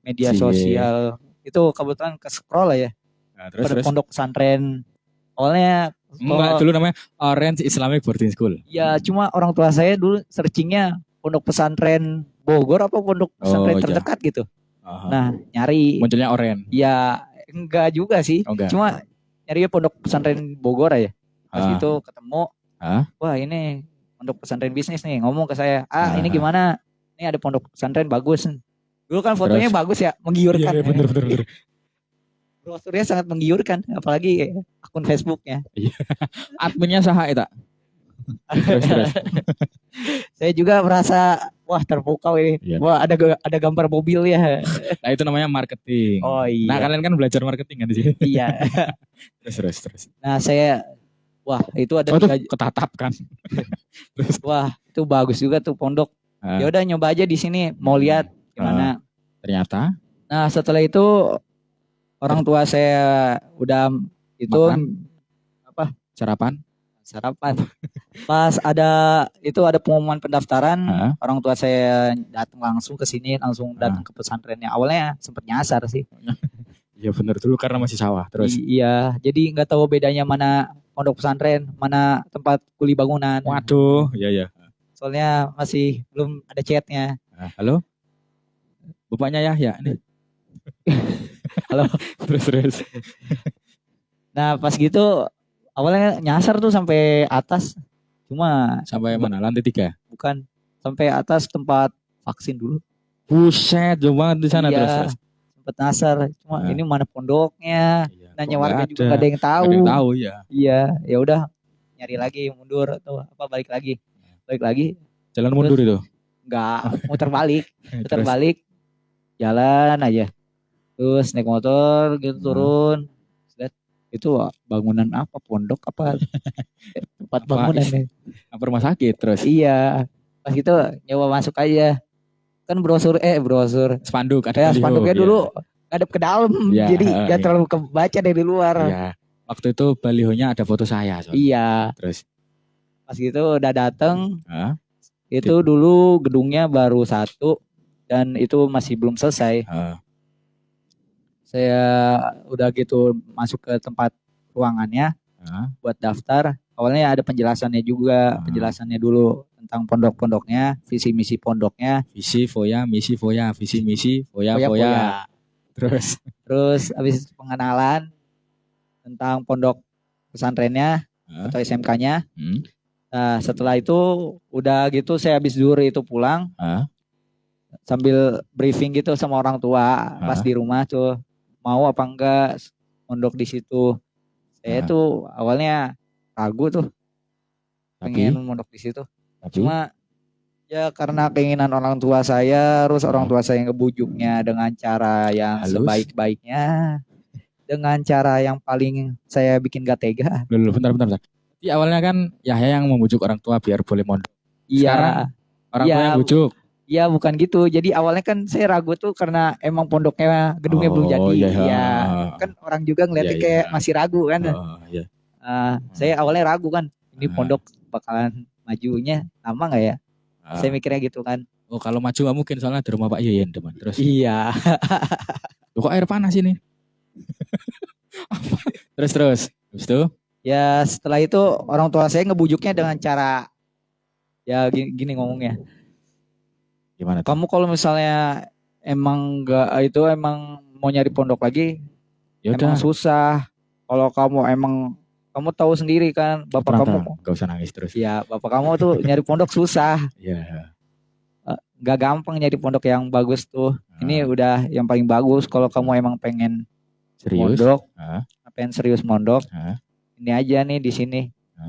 Media sosial itu kebetulan ke scroll ya. Terus pondok pesantren. Awalnya enggak, dulu namanya Orange Islamic Boarding School. Ya cuma orang tua saya dulu searchingnya pondok pesantren Bogor apa pondok pesantren terdekat gitu. Nah nyari. Munculnya Orange. Ya enggak juga sih. Cuma nyari pondok pesantren Bogor aja. Pas itu ketemu. Wah ini pondok pesantren bisnis nih. Ngomong ke saya. Ini gimana? Ini ada pondok pesantren bagus. Dulu kan fotonya bagus ya. Menggiurkan. Iya bener. Brosurnya sangat menggiurkan. Apalagi akun Facebooknya. Adminnya saha eta. Terus. Saya juga merasa wah terpukau ini. Iya. Wah ada gambar mobil ya. Nah itu namanya marketing. Oh iya. Nah kalian kan belajar marketing kan di sini. Iya. Terus. Nah saya itu ada ketatap kan. Terus. Wah itu bagus juga tuh pondok. Ya udah nyoba aja di sini mau lihat gimana. Ternyata. Nah setelah itu orang tua saya udah itu makan. apa? Sarapan. Pas ada pengumuman pendaftaran, orang tua saya datang langsung ke sini, langsung datang ke pesantrennya. Awalnya sempat nyasar sih. Iya benar dulu karena masih sawah terus. Iya, jadi nggak tahu bedanya mana pondok pesantren, mana tempat kuli bangunan. Waduh, iya. Soalnya masih belum ada chatnya. Halo, bapaknya Yahya nih. Halo. Terus. Nah pas gitu awalnya nyasar tuh sampai atas. Cuma sampai mana? Lantai 3? Bukan, sampai atas tempat vaksin dulu. Buset, jauh banget di sana. Iya, terus. Sempat nyasar. Cuma ini mana pondoknya? Nanya warga juga gak ada yang tahu. Gak ada yang tahu ya. Iya, ya udah nyari lagi, mundur atau balik lagi. Jalan mundur itu? Enggak, muter balik. Jalan aja. Terus naik motor gitu turun. Itu bangunan apa? Pondok apa? Tempat bangunan nih. Apa rumah sakit terus? Iya. Pas gitu nyoba masuk aja. Kan brosur. Spanduk. Spanduknya dulu ngadep ke dalam. Ya, jadi gak terlalu kebaca dari luar. Iya. Waktu itu balihonya ada foto saya. Soalnya. Iya. Terus? Pas gitu udah dateng. Itu dulu gedungnya baru 1. Dan itu masih belum selesai. Saya udah gitu masuk ke tempat ruangannya buat daftar. Awalnya ada penjelasannya juga, penjelasannya dulu tentang pondok-pondoknya, visi misi pondoknya, visi foya, misi foya, visi misi foya. Terus habis pengenalan tentang pondok pesantrennya atau SMK-nya. Nah, setelah itu udah gitu saya habis zuhur itu pulang. Sambil briefing gitu sama orang tua pas di rumah tuh. Mau apa enggak mondok di situ. Saya tuh awalnya ragu tuh. Pengen mondok di situ. Cuma ya karena keinginan orang tua saya, terus orang tua saya ngebujuknya dengan cara yang sebaik-baiknya. Dengan cara yang paling saya bikin gak tega. Bentar. Jadi awalnya kan Yahya yang membujuk orang tua biar boleh mondok. Iya. Sekarang orang tua yang bujuk. Ya bukan gitu. Jadi awalnya kan saya ragu tuh karena emang pondoknya gedungnya belum jadi. iya. Ya kan orang juga ngeliatnya Iya, kayak iya. masih ragu kan. Iya. Saya awalnya ragu kan. Ini Ah. pondok bakalan majunya lama nggak ya? Saya Ah. mikirnya gitu kan. Oh kalau maju nggak mungkin soalnya di rumah Pak Yeyen teman. Terus Iya. loh, kok air panas ini? Terus. Habis itu? Ya setelah itu orang tua saya ngebujuknya dengan cara ya gini ngomongnya. Gimana tuh? Kamu kalau misalnya emang nggak itu emang mau nyari pondok lagi, Ya emang udah. susah. Kalau kamu tahu sendiri kan, bapak kamu, Gak usah nangis terus. ya bapak kamu tuh nyari pondok susah. Iya. Nggak gampang nyari pondok yang bagus tuh. Ini udah yang paling bagus. Kalau kamu emang pengen Serius? mondok, pengen serius mondok, ini aja nih di sini.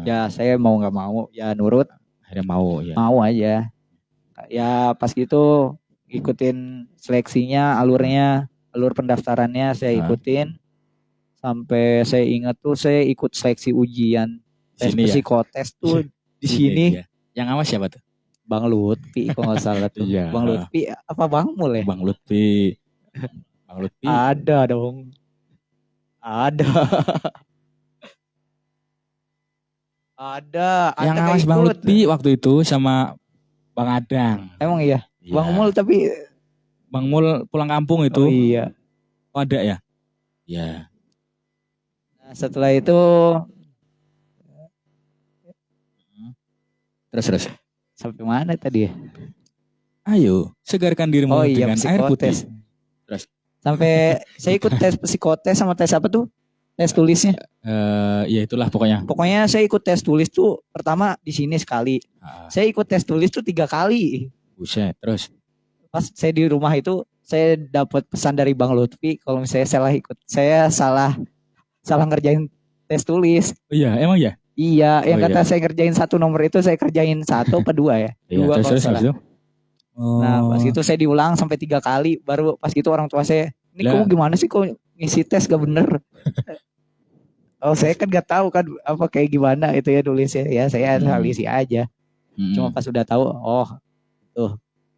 Ya saya mau nggak mau, ya nurut. Akhirnya mau ya. Mau aja. Ya pas gitu ikutin seleksinya, alur pendaftarannya saya ikutin. Sampai saya ingat tuh saya ikut seleksi ujian tes psikotes tuh di sini. Ya. Yang awas siapa tuh? Bang Lutfi kalau nggak salah tuh. Iya. Bang Lutfi apa Bang Mul ya? Bang Lutfi. Ada dong. Ada. Yang ngawas Bang Lutfi waktu itu sama Bang Adang. Emang iya? Bang Mul tapi Bang Mul pulang kampung itu. Oh iya. Oh, ada ya? Ya. Nah, setelah itu terus sampai mana tadi ya? Ayo, segarkan dirimu dengan air putih. Terus sampai saya ikut tes psikotes sama tes apa tuh? Tes tulisnya. Ya itulah pokoknya. Pokoknya saya ikut tes tulis tuh pertama di sini sekali. Saya ikut tes tulis tuh 3 kali. Buset, terus pas saya di rumah itu saya dapat pesan dari Bang Lutfi kalau misalnya saya salah ngerjain tes tulis. Iya, emang ya? Iya, yang kata saya ngerjain 1 nomor itu saya kerjain 1 apa 2 ya? 2 kalau salah. Nah, pas itu saya diulang sampai 3 kali baru pas itu orang tua saya, "Ini kamu gimana sih kok ngisi tes gak bener?" Oh, saya kan gak tahu kan apa kayak gimana itu ya nulisnya. Ya saya isi aja. Cuma pas udah tahu, oh tuh.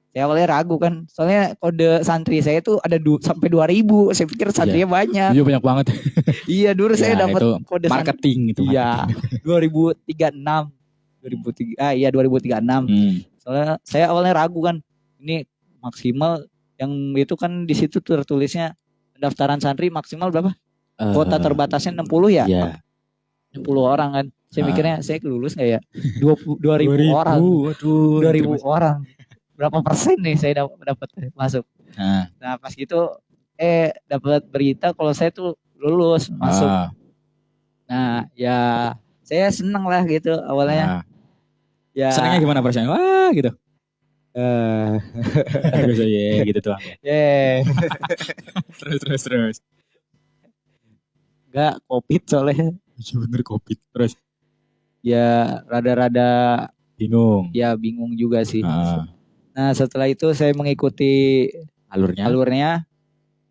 Saya awalnya ragu kan, soalnya kode santri saya tuh ada sampai 2.000. Saya pikir santrinya banyak. Iya banyak banget. Iya dulu saya dapat kode marketing itu. Iya, 2036. 2036. Soalnya saya awalnya ragu kan, ini maksimal yang itu kan di situ tertulisnya pendaftaran santri maksimal berapa? Kuota terbatasnya 60 ya? Iya. 60 orang kan. Saya mikirnya saya lulus nggak ya? 2.000 orang. Waduh. 2.000 orang. Berapa persen nih saya dapat masuk? Nah pas gitu dapat berita kalau saya tuh lulus masuk. Nah ya saya seneng lah gitu awalnya. Ya. Senangnya gimana perasaannya? Wah gitu. Gitu doang. Terus. Enggak, COVID soalnya. Bener COVID. Terus? Ya rada-rada bingung. Ya bingung juga sih. Nah setelah itu saya mengikuti alurnya.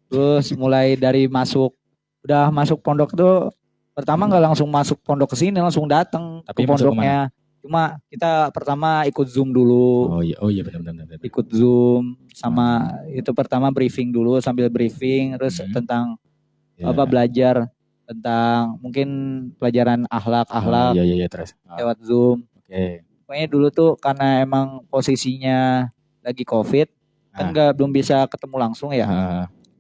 Terus mulai dari udah masuk pondok tuh. Pertama gak langsung masuk pondok ke sini, langsung datang ke pondoknya. Cuma kita pertama ikut Zoom dulu. Oh iya benar. Ikut Zoom sama itu pertama briefing dulu sambil briefing terus tentang belajar tentang mungkin pelajaran akhlak terus lewat Zoom. Pokoknya dulu tuh karena emang posisinya lagi COVID kan belum bisa ketemu langsung ya.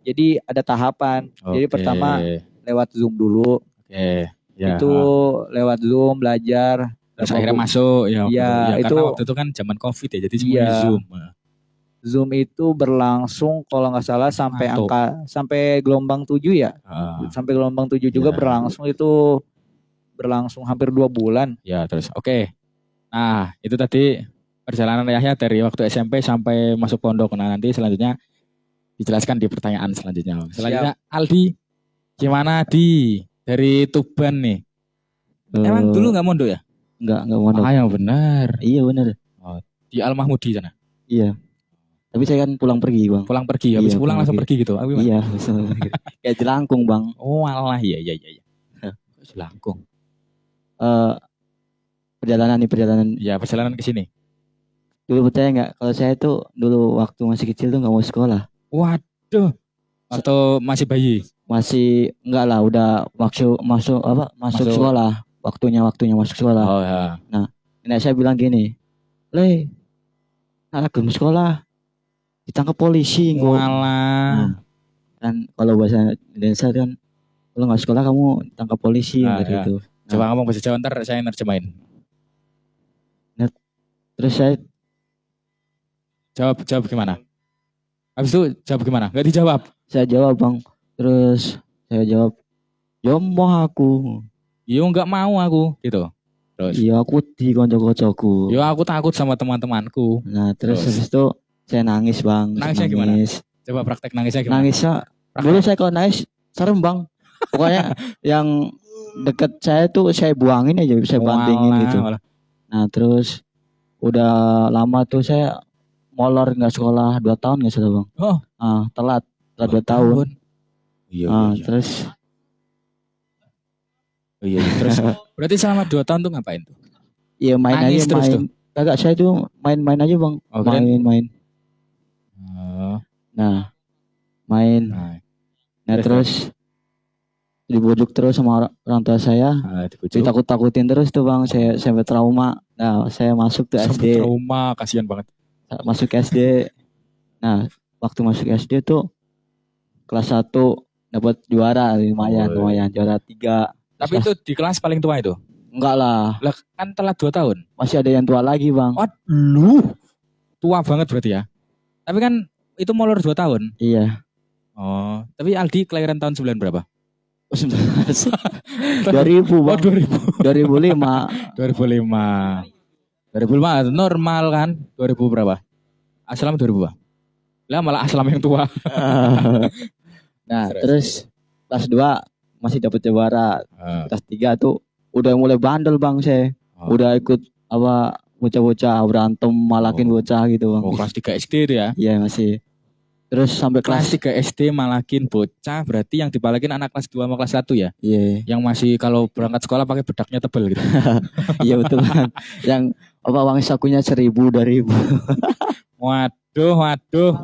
Jadi ada tahapan. Jadi pertama lewat Zoom dulu. Itu lewat Zoom belajar. Terus akhirnya masuk ya itu karena waktu itu kan zaman COVID ya, jadi semuanya Zoom. Zoom itu berlangsung kalau nggak salah sampai gelombang 7 ya. Sampai gelombang 7 juga berlangsung itu hampir 2 bulan. Ya terus oke. Nah itu tadi perjalanan Yahya dari waktu SMP sampai masuk pondok. Nah nanti selanjutnya dijelaskan di pertanyaan selanjutnya. Selanjutnya Aldi, gimana dari Tuban nih? Emang dulu nggak mondok ya? Enggak mondok. Yang benar. Iya benar. Di Al-Mahmudi sana. Iya. Tapi saya kan pulang pergi bang. Habis pulang langsung pergi gitu. Iya. Kayak jelangkung bang. Oh alah iya. Jelangkung. Perjalanan. Ya perjalanan ke sini. Dulu percaya nggak? Kalau saya tuh dulu waktu masih kecil tuh nggak mau sekolah. Waduh. Atau masih bayi? Masih enggak lah, udah masuk masuk apa? Masuk Masuk. sekolah. Waktunya masuk sekolah. Oh ya. Nenek saya bilang gini, "Le, anak belum sekolah, ditangkap polisi engko." Walah. Nah, kan kalau bahasa Indonesia kan kalau nggak sekolah kamu tangkap polisi Ah, gitu. ya. Gitu. Coba ngomong bahasa Jawa ntar saya nerjemahin. Terus saya Jawab gimana? Habis itu jawab gimana? Gak dijawab. jawab bang. Terus saya jawab, "Jomblo aku. Yo nggak mau aku gitu. Terus. Iya aku di konco-koncoku." Yo aku takut sama teman-temanku. Nah terus Terus. habis itu saya nangis bang. Nangisnya gimana? Coba praktek nangisnya gimana? Nangisnya dulu saya kalau nangis serem bang. Pokoknya yang deket saya tuh saya buangin aja, saya bantingin gitu. Walah. Nah terus udah lama tuh saya molor nggak sekolah 2 tahun nggak salah bang. Oh. Telat 2 tahun. Iya. Terus Iya. Terus berarti selama 2 tahun tuh ngapain tuh? ya main Nangis aja terus main. tuh? Kagak, saya tuh main-main aja bang. Oh, keren. Main. Oh. Nah main. Nah terus dibujuk terus sama orang tua saya. Ditakut-takutin terus tuh bang. Saya sampai trauma. Nah saya masuk tuh SD. Trauma, kasihan banget. Masuk SD. Nah waktu masuk SD tuh kelas 1 dapat juara lumayan juara 3. Tapi itu di kelas paling tua itu? Enggak lah. Lah kan telat 2 tahun. Masih ada yang tua lagi bang. Lu tua banget berarti ya. Tapi kan itu molor 2 tahun. Iya. Oh, tapi Aldi kelahiran tahun 9 berapa? 2000 bang. 2000. 2005. 2005 normal kan? 2000 berapa? Aslam 2000 Bang. Lah malah Aslam yang tua. Nah, terus kelas 2 masih dapat juara. Kelas 3 tuh udah mulai bandel bang saya. Udah ikut apa bocah-bocah berantem malakin bocah gitu bang. Oh, kelas 3 SD itu ya? Iya masih. Terus sampai kelas 3 SD malakin bocah, berarti yang dipalakin anak kelas 2 sama kelas 1 ya? Iya. Yang masih kalau berangkat sekolah pakai bedaknya tebel gitu. Iya betul kan. Yang apa uang sakunya 1.000, 2.000. Waduh.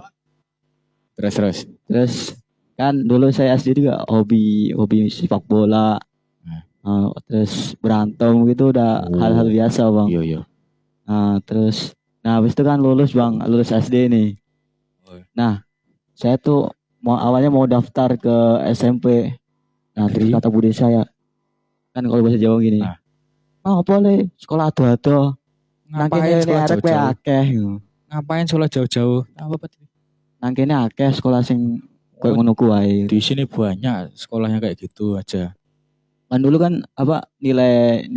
Terus kan dulu saya SD juga hobi sepak bola. Terus berantem gitu udah hal-hal biasa bang. Iya. Terus habis itu kan lulus SD nih. Nah saya tuh awalnya mau daftar ke SMP. Nah terus kata bude saya kan kalau bahasa Jawa gini, boleh sekolah ado-ado. Ngapain sekolah jauh-jauh? Ngapain sekolah jauh-jauh? Apa nangkene akeh sekolah sing koyo ngono kuwi. Di sini banyak sekolahnya kayak gitu aja. Kan dulu kan apa nilai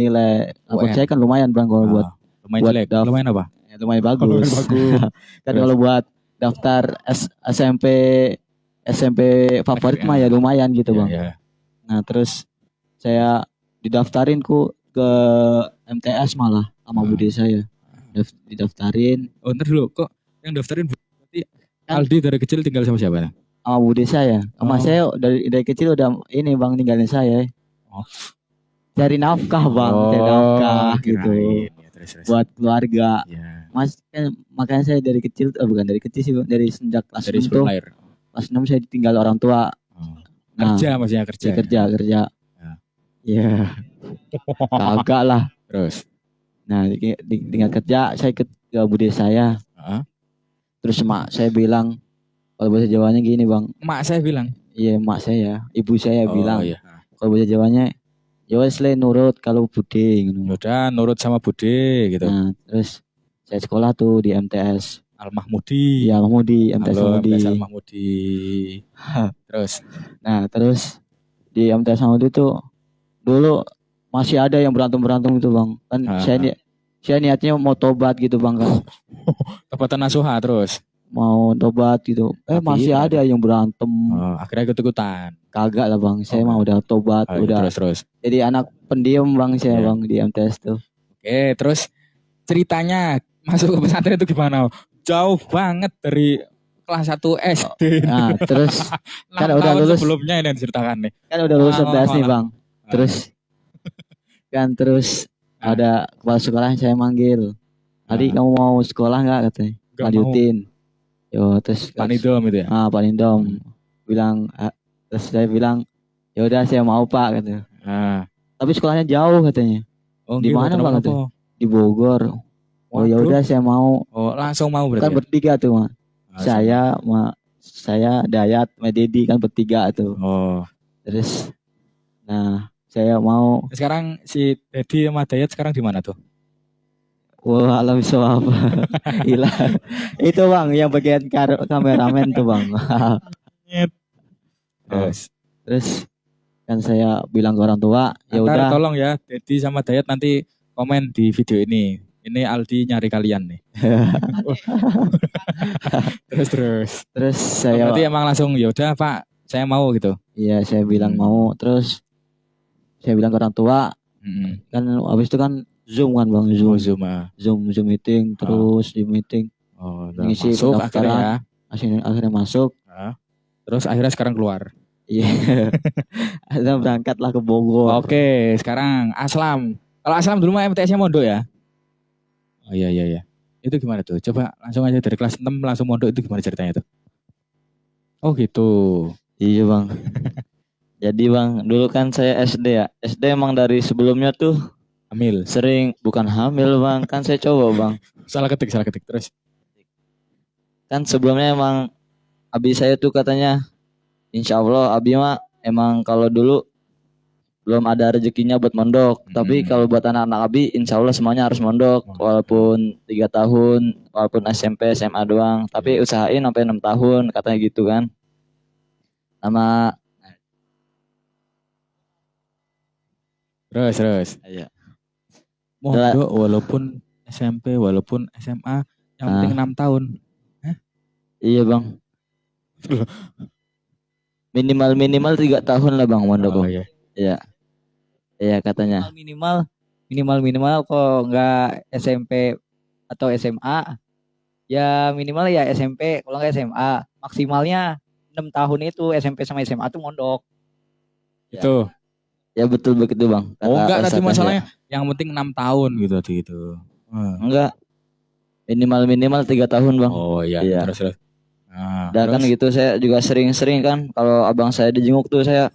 rapot saya kan lumayan bang kalau buat lumayan jelek. Lumayan apa? Ya, lumayan bagus. Kan kalau buat daftar SMP favorit mah ya lumayan gitu bang. Iya. Nah terus saya didaftarin ke MTS malah sama bude saya. Didaftarin. Oh ntar dulu kok yang daftarin berarti Aldi dari kecil tinggal sama siapa? Sama bude saya. Sama saya dari kecil udah ini bang tinggalin saya. Cari nafkah bang, cari nafkah gitu. Terus. Buat keluarga. Ya. Mas kan makanya saya dari kecil bukan dari kecil sih bang, dari sejak kelas 6 tuh. Kelas 6 saya ditinggal orang tua. Kerja maksudnya kerja. Kerja. Iya. Kagak lah. Terus. Nah, tinggal kerja saya ke bude saya. Terus mak saya bilang kalau bahasa Jawanya gini, Bang. Mak saya bilang. Iya, mak saya, ibu saya bilang. Iya. Kalau bahasa Jawanya ya wes le nurut kalau bude gitu. Udah nurut sama bude gitu. Nah, terus saya sekolah tuh di MTS Al-Mahmudi. Iya, Mahmudi, MTS Mahmudi. Terus. Nah, terus di MTS Mahmudi tuh dulu masih ada yang berantem itu bang kan. Saya niatnya mau tobat gitu bang kan. Tobatan nasuha terus mau tobat gitu masih ada yang berantem. Akhirnya ikut-ikutan. Kagak lah bang, saya mah udah tobat. Udah terus jadi anak pendiam bang saya bang di MTS tuh. Oke, terus ceritanya masuk ke pesantren itu gimana? Jauh banget dari kelas 1 SD. Nah terus kan udah lulus sebelumnya ini yang diceritakan nih. Kan udah lulus MTS nih bang. Terus ada kepala sekolah yang saya manggil. Adik kamu mau sekolah nggak katanya? Nggak Lanjutin. Yo terus Pak Nidom itu ya. Pak Nindom bilang terus saya bilang ya udah saya mau Pak katanya. Tapi sekolahnya jauh katanya. Oh, Di mana Bang itu? Di Bogor. Oh ya udah saya mau. Oh langsung mau berarti. Kan bertiga tuh Mas. Saya Dayat, Dedi kan bertiga tuh. Oh. Terus nah saya mau. Sekarang si Dedi sama Dayat sekarang di mana tuh? Wah, alam apa? Hilang. Itu Bang yang bagian kameramen tuh Bang. Terus kan saya bilang ke orang tua, ya udah. Tolong ya, Dedi sama Dayat nanti komen di video ini. Ini Aldi nyari kalian nih. Terus saya. Berarti emang langsung ya udah Pak, saya mau gitu. Iya, saya bilang mau. Terus saya bilang ke orang tua. Kan habis itu kan Zoom kan Bang, Zoom meeting, terus di meeting. Ngisi masuk akhirnya. Akhirnya masuk. Terus akhirnya sekarang keluar. Iya. Akhirnya berangkatlah ke Bogor. Oke, sekarang Aslam. Kalau Aslam dulu mah MTS-nya mondok ya? Oh iya. Itu gimana tuh? Coba langsung aja dari kelas 6 langsung mondok itu gimana ceritanya tuh? Oh gitu. Iya Bang. Jadi Bang, dulu kan saya SD ya. SD emang dari sebelumnya tuh hamil. Bukan hamil Bang, kan saya coba Bang. Salah ketik terus. Kan sebelumnya emang abi saya tuh katanya, insya Allah abi mah emang kalau dulu belum ada rezekinya buat mondok. Tapi kalau buat anak-anak abi, insya Allah semuanya harus mondok. Walaupun 3 tahun, walaupun SMP, SMA doang. Tapi usahain sampai 6 tahun, katanya gitu kan. Sama Terus. Iya. Mondok walaupun SMP, walaupun SMA, yang penting 6 tahun. Iya Bang. Minimal 3 tahun lah Bang mondok. Oh, iya. Iya katanya. Minimal kok nggak SMP atau SMA. Ya minimal ya SMP, kalau nggak SMA. Maksimalnya 6 tahun itu SMP sama SMA tuh mondok. Itu. Ya betul begitu Bang. Enggak tadi masalahnya yang penting 6 tahun gitu tadi itu. Enggak. Minimal 3 tahun Bang. Oh iya. Terus. Kan gitu saya juga sering-sering kan kalau abang saya dijenguk tuh saya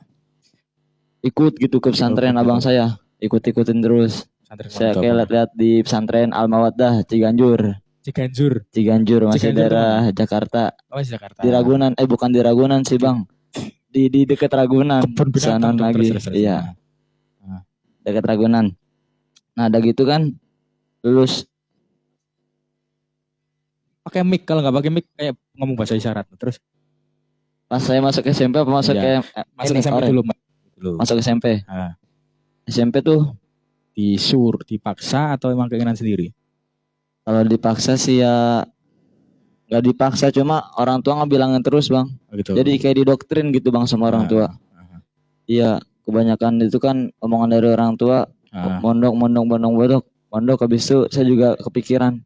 ikut gitu ke pesantren abang saya. Ikut-ikutin terus. Saya kayak lihat di pesantren Al-Mawaddah Ciganjur masih daerah Jakarta. Oh, Jakarta. Di Ragunan, bukan di Ragunan sih Bang. Di dekat Ragunan. Sana lagi. Iya. Dekat Ragunan. Nah, ada gitu kan lulus pakai mic, kalau nggak pakai mic kayak ngomong bahasa isyarat. Terus pas saya masuk SMP apa masuk masuk SMP dulu. Masuk SMP. SMP tuh dipaksa atau emang keinginan sendiri? Kalau dipaksa sih ya nggak dipaksa, cuma orang tua ngebilangin terus Bang. Gitu. Jadi kayak didoktrin gitu Bang sama orang tua. Iya, kebanyakan itu kan omongan dari orang tua. Mondok habis itu saya juga kepikiran.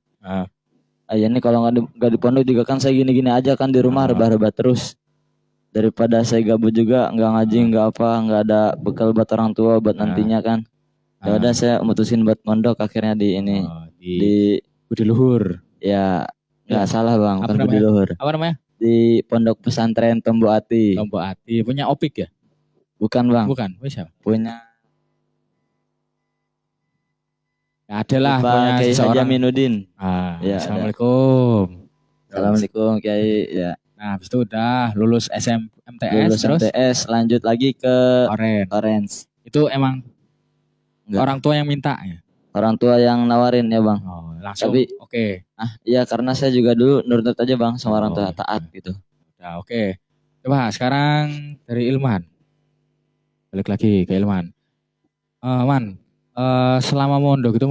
Ya ini kalau nggak di pondok juga kan saya gini-gini aja kan di rumah rebah-rebah terus. Daripada saya gabut juga nggak ngaji nggak ada bekal buat orang tua buat nantinya kan. Ya udah saya mutusin buat mondok akhirnya di ini di Budi Luhur. Ya nggak salah Bang, bukan Budi Luhur. Apa namanya? Di Pondok Pesantren Tombo Ati. Punya Opik ya? Bukan Bang. Bukan. Siapa? Punya. Ya, ada lah punya seseorang. Aminuddin. Ya, Assalamualaikum. Assalamualaikum Kiai. Ya. Nah, habis itu udah lulus MTS terus MTS lanjut lagi ke Orange. Itu emang orang tua yang minta ya? Orang tua yang nawarin ya Bang. Langsung. Tapi oke. Iya karena saya juga dulu nurut aja Bang sama orang tua, taat gitu. Nah, oke. Coba sekarang dari Ilman. Balik lagi ke Ilman. Selama mondok itu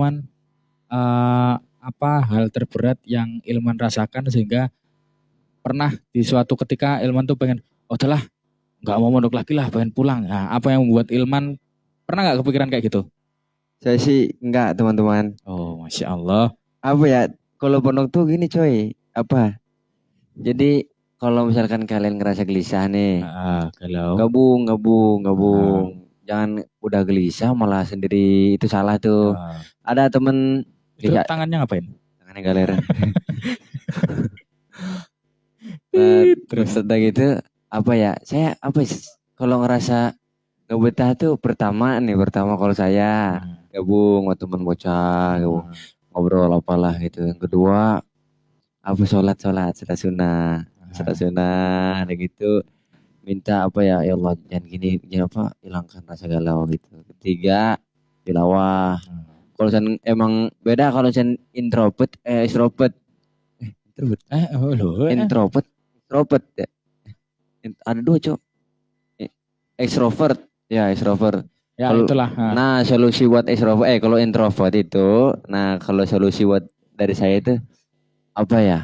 apa hal terberat yang Ilman rasakan sehingga pernah di suatu ketika Ilman tuh pengen, udahlah nggak mau mondok lagi lah, pengen pulang. Nah, apa yang membuat Ilman pernah nggak kepikiran kayak gitu? Saya sih enggak teman-teman. Oh Masya Allah. Apa ya, kalau pondok tuh gini coy, jadi kalau misalkan kalian ngerasa gelisah nih, gabung. Jangan udah gelisah malah sendiri, itu salah tuh. Ada temen itu tangannya ngapain? nih galera. Nah, terus setelah gitu apa ya? Saya kalau ngerasa gak betah tuh pertama kalau saya gabung sama teman bocah, gabung, ngobrol apalah gitu. Yang kedua apa sholat sunnah ada gitu, minta apa ya Allah jangan gini jangan apa hilangkan rasa galau gitu. Ketiga tilawah. Kalau sen emang beda kalau sen extrovert introvert ya. Ada dua cok, extrovert ya extrovert. Ya Kalau itulah. nah solusi buat extrovert kalau introvert itu, nah kalau solusi buat dari saya itu apa ya?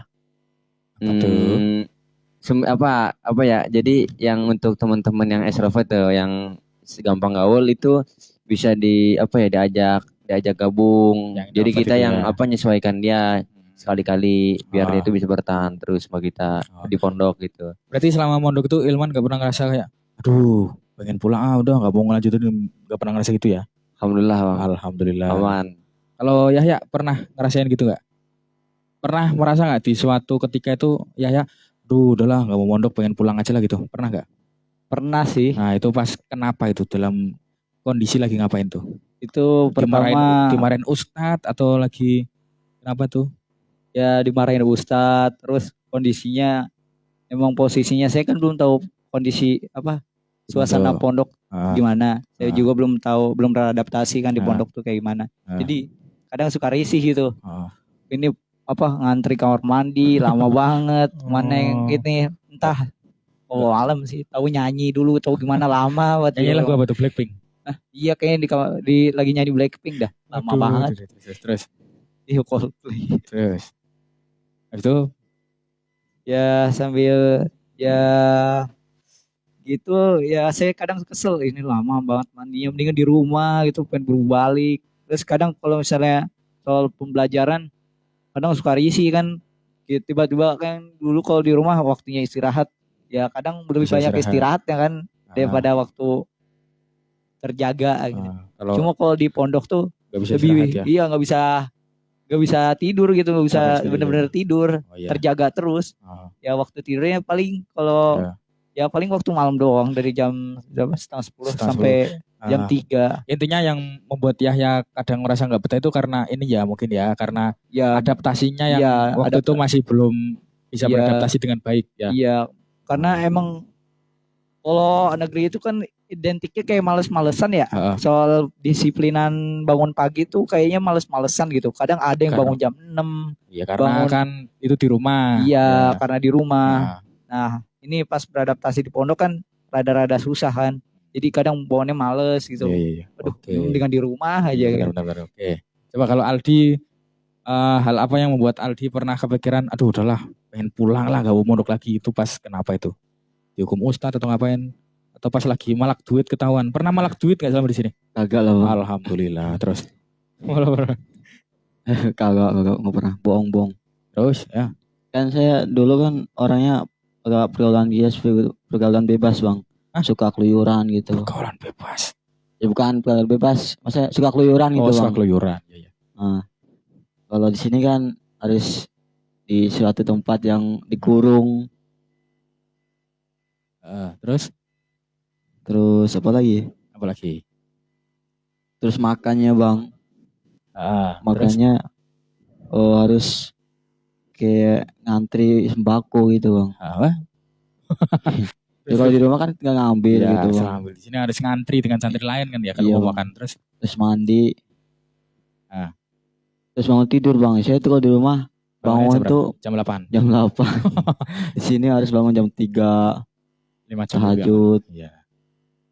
Apa ya? Jadi yang untuk teman-teman yang extrovert tuh, yang gampang gaul itu bisa diajak gabung. Jadi kita yang nyesuaikan dia sekali-kali biar dia itu bisa bertahan terus sama kita di pondok gitu. Berarti selama mondok itu Ilman gak pernah ngerasa kayak aduh pengen pulang udah gak mau ngelanjutin, gak pernah ngerasa gitu ya? Alhamdulillah bang. Alhamdulillah. Aman. Kalau Yahya pernah ngerasain gitu gak? Pernah merasa gak di suatu ketika itu Yahya udahlah gak mau mondok pengen pulang aja lah gitu, pernah gak? Pernah sih. Nah itu pas kenapa itu, dalam kondisi lagi ngapain tuh? Itu pertama dimarahin ustadz atau lagi kenapa tuh? Ya dimarahin ustadz, terus kondisinya emang posisinya saya kan belum tahu kondisi suasana pondok gimana. Saya juga belum beradaptasi kan di pondok tuh kayak gimana. Jadi kadang suka risih gitu. Ini ngantri kamar mandi lama banget, mana yang ini entah. Oh alam sih, tahu nyanyi dulu, tahu gimana lama buat nyanyi lagu apa tuh, Blackpink? Iya kayaknya lagi nyanyi Blackpink dah, lama banget. Terus iya Coldplay. Terus habis itu ya sambil ya gitu ya, saya kadang kesel ini lama banget mandinya, mendingan di rumah gitu, pengen balik. Terus kadang kalau misalnya soal pembelajaran kadang suka risih kan, tiba-tiba kan dulu kalau di rumah waktunya istirahat ya kadang lebih banyak istirahat ya kan daripada waktu terjaga gitu. Cuma kalau di pondok tuh lebih iya nggak bisa tidur gitu, nggak bisa benar-benar tidur. Terjaga terus. Ya waktu tidurnya paling kalau ya paling waktu malam doang, dari jam 9:30 sampai jam 3. Intinya yang membuat Yahya kadang merasa nggak betah itu karena ini ya, mungkin ya karena adaptasinya yang waktu itu masih belum bisa beradaptasi dengan baik ya. Iya, karena emang kalau negeri itu kan identiknya kayak males-malesan ya. Soal disiplinan bangun pagi tuh kayaknya males-malesan gitu. Kadang ada yang bangun jam 6. Iya karena kan itu di rumah. Iya, karena di rumah. Nah, ini pas beradaptasi di pondok kan rada-rada susah kan. Jadi kadang bangunnya males gitu. Aduh, dengan di rumah aja. Benar-benar. Oke. Coba kalau Aldi, hal apa yang membuat Aldi pernah kepikiran, aduh udahlah pengen pulang lah, gak mau mondok lagi, itu pas kenapa itu? Dihukum ustadz atau ngapain? Atau pas lagi malak duit ketahuan? Pernah malak duit gak selama di sini? Kagak lah. Alhamdulillah. Terus? Kagak nggak pernah bohong. Terus ya? Kan saya dulu kan orangnya agak pergaulan bebas bang. Suka keluyuran gitu. Pergaulan bebas? Ya bukan pergaulan bebas, maksudnya suka keluyuran gitu bang. Suka keluyuran. Ya. Nah, kalau di sini kan harus di suatu tempat yang dikurung. Terus apa lagi? Terus makannya bang. Makannya harus kayak ngantri sembako gitu bang. Ya, kalau di rumah kan nggak ngambil ya, gitu bang. Ambil. Di sini harus ngantri dengan santri lain kan ya kalau mau makan. Terus mandi. Terus bangun tidur bang. Saya tuh kalau di rumah bangun tuh jam 8. Di sini harus bangun jam 3. 5 jam tahajud. Iya.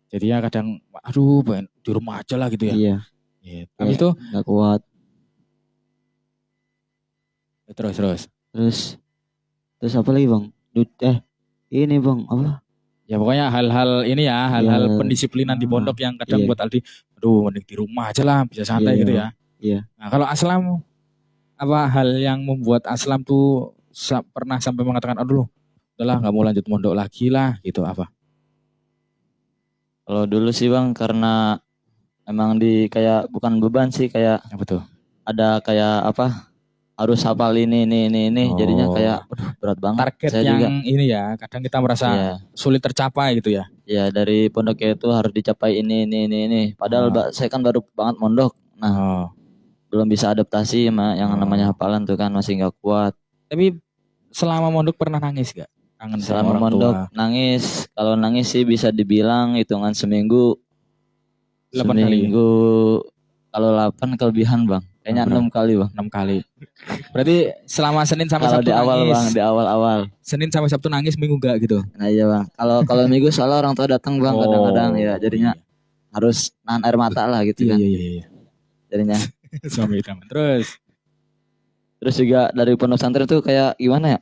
Jadi ya kadang aduh pengen di rumah aja lah gitu ya. Iya. Habis itu enggak kuat. Terus apa lagi bang? Ini bang apa? Ya pokoknya hal-hal ini ya, hal-hal pendisiplinan di pondok yang kadang buat Aldi, aduh mending di rumah aja lah, bisa santai gitu ya. Iya. Nah kalau Aslam, apa hal yang membuat Aslam tuh pernah sampai mengatakan, aduh udahlah nggak mau lanjut mondok lagi lah gitu, apa? Kalau dulu sih bang, karena emang kayak bukan beban sih, kayak apa tuh? Ada kayak harus hafal ini. Jadinya Oh. kayak aduh, berat banget. Target Saya yang juga. ini ya, kadang kita merasa Iya. sulit tercapai gitu ya. Ya dari pondoknya itu harus dicapai ini. Padahal saya kan baru banget mondok. Nah, Oh. belum bisa adaptasi sama yang namanya hafalan tuh kan masih nggak kuat. Tapi selama mondok pernah nangis gak? Kangen sama Selama orang mondok tua. nangis, kalau nangis sih bisa dibilang hitungan seminggu. 8 kali. Seminggu kalau 8 kelebihan bang. Kayaknya 6 kali bang. 6 kali. Berarti selama Senin sampai Kalau Sabtu di awal nangis. bang, di awal. Senin sampai Sabtu nangis, Minggu gak gitu? Nah iya bang. Kalau minggu soalnya orang tua datang bang kadang-kadang ya jadinya Iya. harus nahan air mata lah gitu kan. Iya. Jadinya. Suami idaman. Terus juga dari pondok pesantren tuh kayak gimana ya?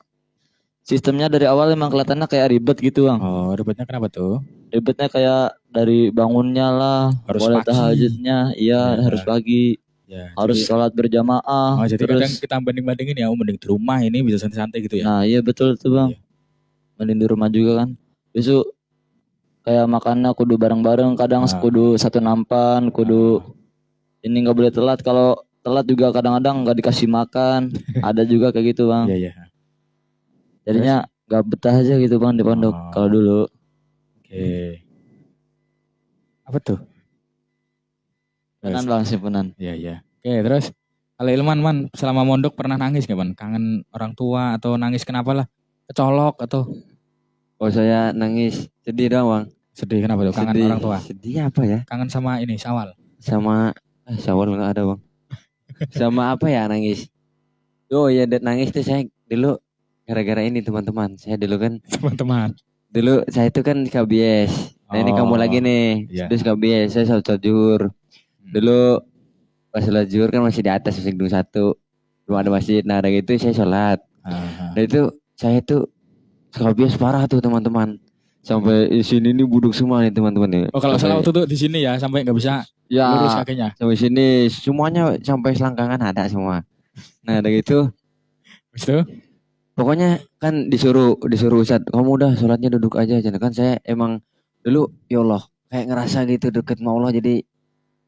Sistemnya dari awal emang kelihatannya kayak ribet gitu bang. Oh, ribetnya kenapa tuh? Ribetnya kayak dari bangunnya lah, Harus mulai pagi. tahajudnya, iya Ya. harus pagi, Ya, harus sholat berjamaah. jadi terus, kadang kita banding-bandingin ya, mending di rumah ini bisa santai-santai gitu ya. nah iya betul tuh bang. Iya. Mending di rumah juga kan. Besok kayak makannya kudu bareng-bareng, kadang kudu satu nampan, kudu ini nggak boleh telat. Kalau telat juga kadang-kadang nggak dikasih makan. Ada juga kayak gitu bang. Iya. Jadinya nggak betah aja gitu bang di pondok kalau dulu. Oke. Apa tuh? Simpenan bang, simpenan. Iya. Oke, terus kalau Ilman man selama mondok pernah nangis nggak man? Kangen orang tua atau nangis kenapa lah? Kecolok atau Oh saya nangis sedih dong bang. sedih kenapa tuh? Kangen Sedih. orang tua. Sedih apa ya? Kangen sama ini Syawal. Sama Syawal nggak ada bang. Sama apa ya nangis? Oh ya nangis tuh saya dulu gara-gara ini teman-teman. Saya dulu kan Teman-teman. dulu saya itu kan KBS. Nah ini kamu lagi nih. Iya. Terus KBS saya sholat zuhur. Dulu pas sholat zuhur kan masih di atas masih gedung 1. Belum ada masjid. Nah dari itu saya sholat. Dan itu saya tuh KBS parah tuh teman-teman. Sampai di sini nih buduk semua nih teman-teman nih. Oh kalau salah waktu itu di sini ya sampai nggak bisa Ya lurus kakinya. sampai sini semuanya sampai selangkangan ada semua. Nah dari itu Habis itu? pokoknya kan disuruh Ustaz, kamu udah sholatnya duduk aja. Jadi kan saya emang dulu ya Allah kayak ngerasa gitu deket sama Allah jadi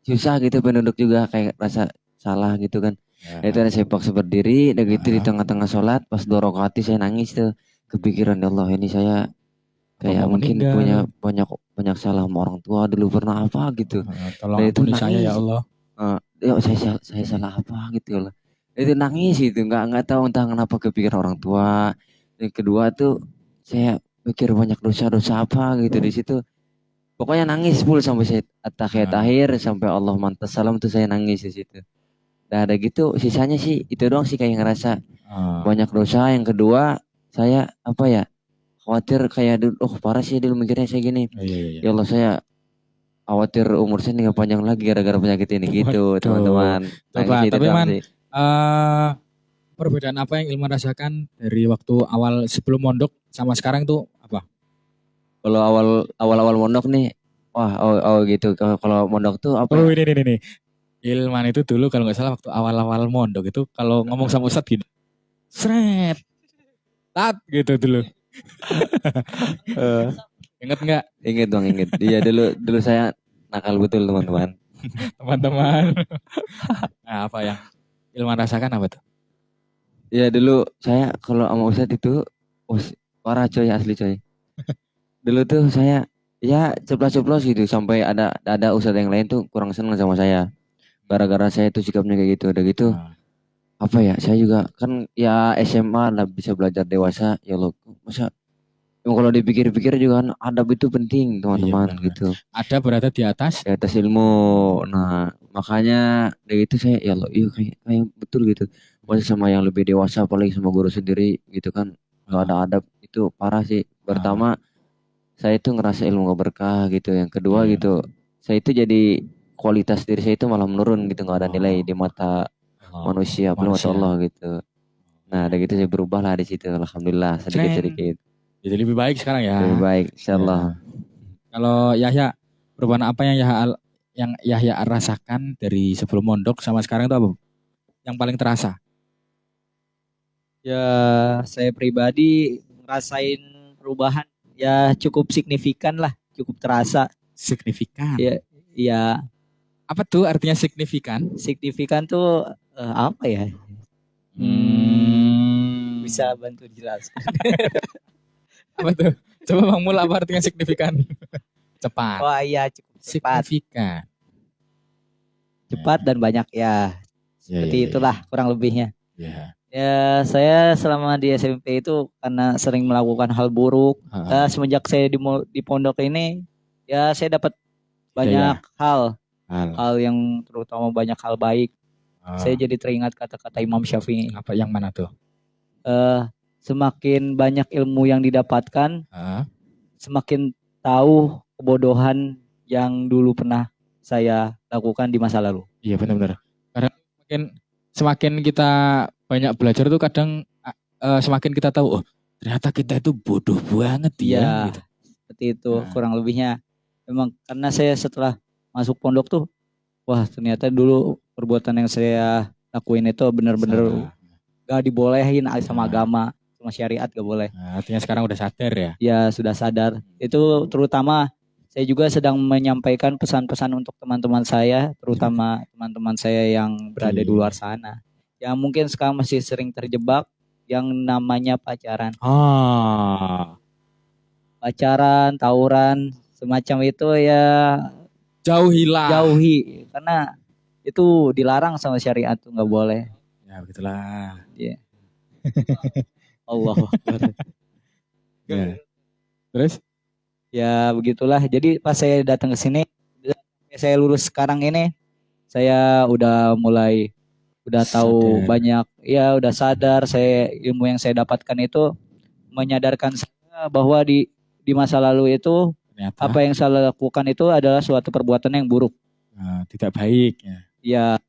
susah gitu pengen duduk juga kayak rasa salah gitu kan. Ya. Itu saya paksa berdiri dan gitu di tengah-tengah sholat pas 2 rakaat saya nangis tuh kepikiran ya Allah ini saya kayak Mau mungkin meninggal. punya banyak salah sama orang tua dulu pernah apa gitu. Tolong Dan itu ampuni saya ya nangis. Allah. Ya saya salah apa gitu loh. Itu nangis itu nggak tahu entah kenapa kepikiran orang tua. Yang kedua tuh saya pikir banyak dosa-dosa apa gitu di situ. Pokoknya nangis full sampai saya tahiyat akhir sampai Allah mantas salam tuh saya nangis di situ. Dan ada gitu sisanya sih itu doang sih kayak ngerasa banyak dosa. Yang kedua saya apa ya khawatir kayak dulu parah sih dulu mikirnya saya gini. Iya. Ya Allah saya khawatir umur saya nggak panjang lagi gara-gara penyakit ini gitu Waduh. teman-teman. Coba, Nangis itu tapi doang man sih. perbedaan apa yang Ilman rasakan dari waktu awal sebelum mondok sama sekarang tuh apa? Kalau awal mondok nih, wah gitu. Kalau mondok tuh apa? Oh ini. Ilman itu dulu kalau nggak salah waktu awal-awal mondok itu kalau ngomong sama Ustadz gini, sret, tat gitu dulu. Ingat nggak? Ingat dong, ingat. Iya dulu saya nakal betul teman-teman. Teman-teman. Nah apa yang Ilman rasakan apa tuh? Iya dulu saya kalau sama Ustadz itu, parah coy asli coy. Dulu tuh saya ya ceplos-ceplos gitu sampai ada Ustadz yang lain tuh kurang senang sama saya. Gara-gara saya tuh sikapnya kayak gitu. Udah gitu apa ya saya juga kan ya SMA lah bisa belajar dewasa ya loh masa kalau dipikir-pikir juga kan adab itu penting teman-teman Iya, gitu ada berada di atas ilmu. Nah makanya dari itu saya ya loh iya kayak betul gitu masa sama yang lebih dewasa apalagi sama guru sendiri gitu kan nggak ada adab itu parah sih. Pertama saya itu ngerasa ilmu gak berkah gitu. Yang kedua gitu saya itu jadi kualitas diri saya itu malah menurun gitu nggak ada nilai di mata manusia belum mata Allah gitu. Nah dari gitu saya berubah lah di situ alhamdulillah sedikit jadi lebih baik sekarang ya. lebih baik insyaallah. Kalau Yahya perubahan apa yang Yahya rasakan dari sebelum mondok sama sekarang itu apa yang paling terasa? Ya saya pribadi ngerasain perubahan ya cukup signifikan lah, cukup terasa. Signifikan. Ya. Apa tuh artinya signifikan? Signifikan tuh apa ya? bisa bantu jelaskan. Apa tuh? Coba Bang Mul, apa artinya signifikan? Cepat. Wah iya cukup cepat. Signifikan. Cepat dan banyak ya. Seperti itulah kurang lebihnya. Ya. Ya saya selama di SMP itu karena sering melakukan hal buruk. Semenjak saya di pondok ini ya saya dapat banyak hal yang terutama banyak hal baik. Saya jadi teringat kata-kata Imam Syafi'i. Apa yang mana tuh? Semakin banyak ilmu yang didapatkan, semakin tahu kebodohan yang dulu pernah saya lakukan di masa lalu. Iya benar-benar. Karena semakin kita banyak belajar tuh kadang semakin kita tahu, oh ternyata kita itu bodoh banget ya. Gitu. Seperti itu kurang lebihnya. Memang karena saya setelah masuk pondok tuh, wah ternyata dulu perbuatan yang saya lakuin itu benar-benar gak dibolehin sama agama, sama syariat gak boleh. Artinya sekarang udah sadar ya? Ya sudah sadar. Itu terutama saya juga sedang menyampaikan pesan-pesan untuk teman-teman saya, terutama teman-teman saya yang berada di luar sana. Yang mungkin sekarang masih sering terjebak yang namanya pacaran. Pacaran, tawuran, semacam itu ya jauhi. Karena itu dilarang sama syariat tuh nggak boleh. Ya begitulah. Iya. Allah Akbar. Ya. Terus? Ya begitulah. Jadi pas saya datang ke sini, saya lulus sekarang ini, saya udah tahu banyak, ya udah sadar. Ilmu yang saya dapatkan itu menyadarkan saya bahwa di masa lalu itu ternyata apa yang saya lakukan itu adalah suatu perbuatan yang buruk, tidak baik. Ya.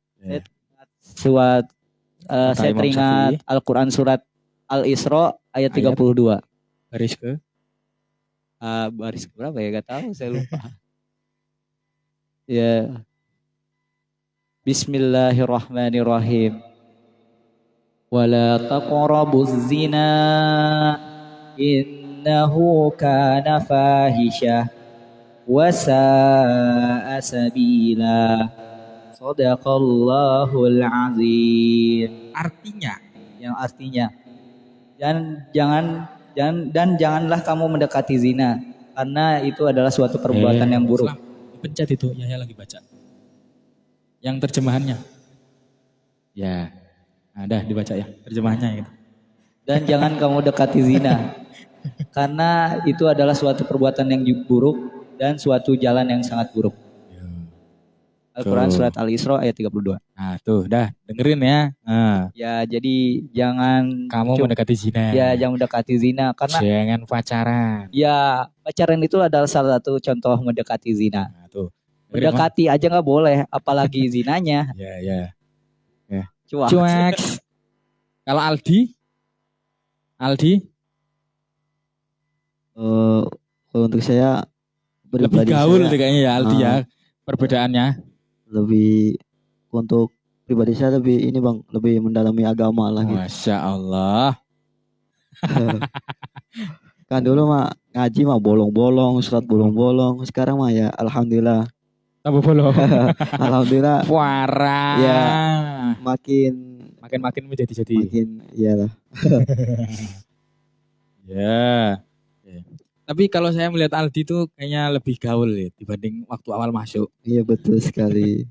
Saya teringat Al-Quran surat Al-Isra ayat 32. Baris berapa ya? Gak tahu, saya lupa. Ya. Bismillahirrahmanirrahim. Wala taqrabuz zina innahu kana fahisyah wa sa'a sabila. Shadaqallahul azim. Artinya janganlah kamu mendekati zina karena itu adalah suatu perbuatan yang buruk. Pencet itu, ya lagi baca. Yang terjemahannya. Ya. Dah dibaca ya terjemahannya gitu. Dan jangan kamu dekati zina karena itu adalah suatu perbuatan yang buruk dan suatu jalan yang sangat buruk. Al-Quran surat Al-Isra ayat 32. Nah tuh dah dengerin ya. Ya jadi jangan kamu mendekati zina. Ya jangan mendekati zina karena jangan pacaran. Ya pacaran itu adalah salah satu contoh mendekati zina. Nah, tuh. Mendekati aja nggak boleh, apalagi zinanya. Ya. Cuak. Kalau Aldi? Kalau untuk saya lebih gaul kayaknya ya Aldi ya perbedaannya. Lebih untuk pribadi saya lebih lebih mendalami agama lah gitu. Masya Allah. Kan dulu mah ngaji mah bolong-bolong, sholat bolong-bolong. Sekarang mah ya alhamdulillah. Tambah bolong. Alhamdulillah. Parah. Ya makin menjadi-jadi. Makin iyalah. Ya. Tapi kalau saya melihat Aldi itu kayaknya lebih gaul ya dibanding waktu awal masuk. Iya betul sekali.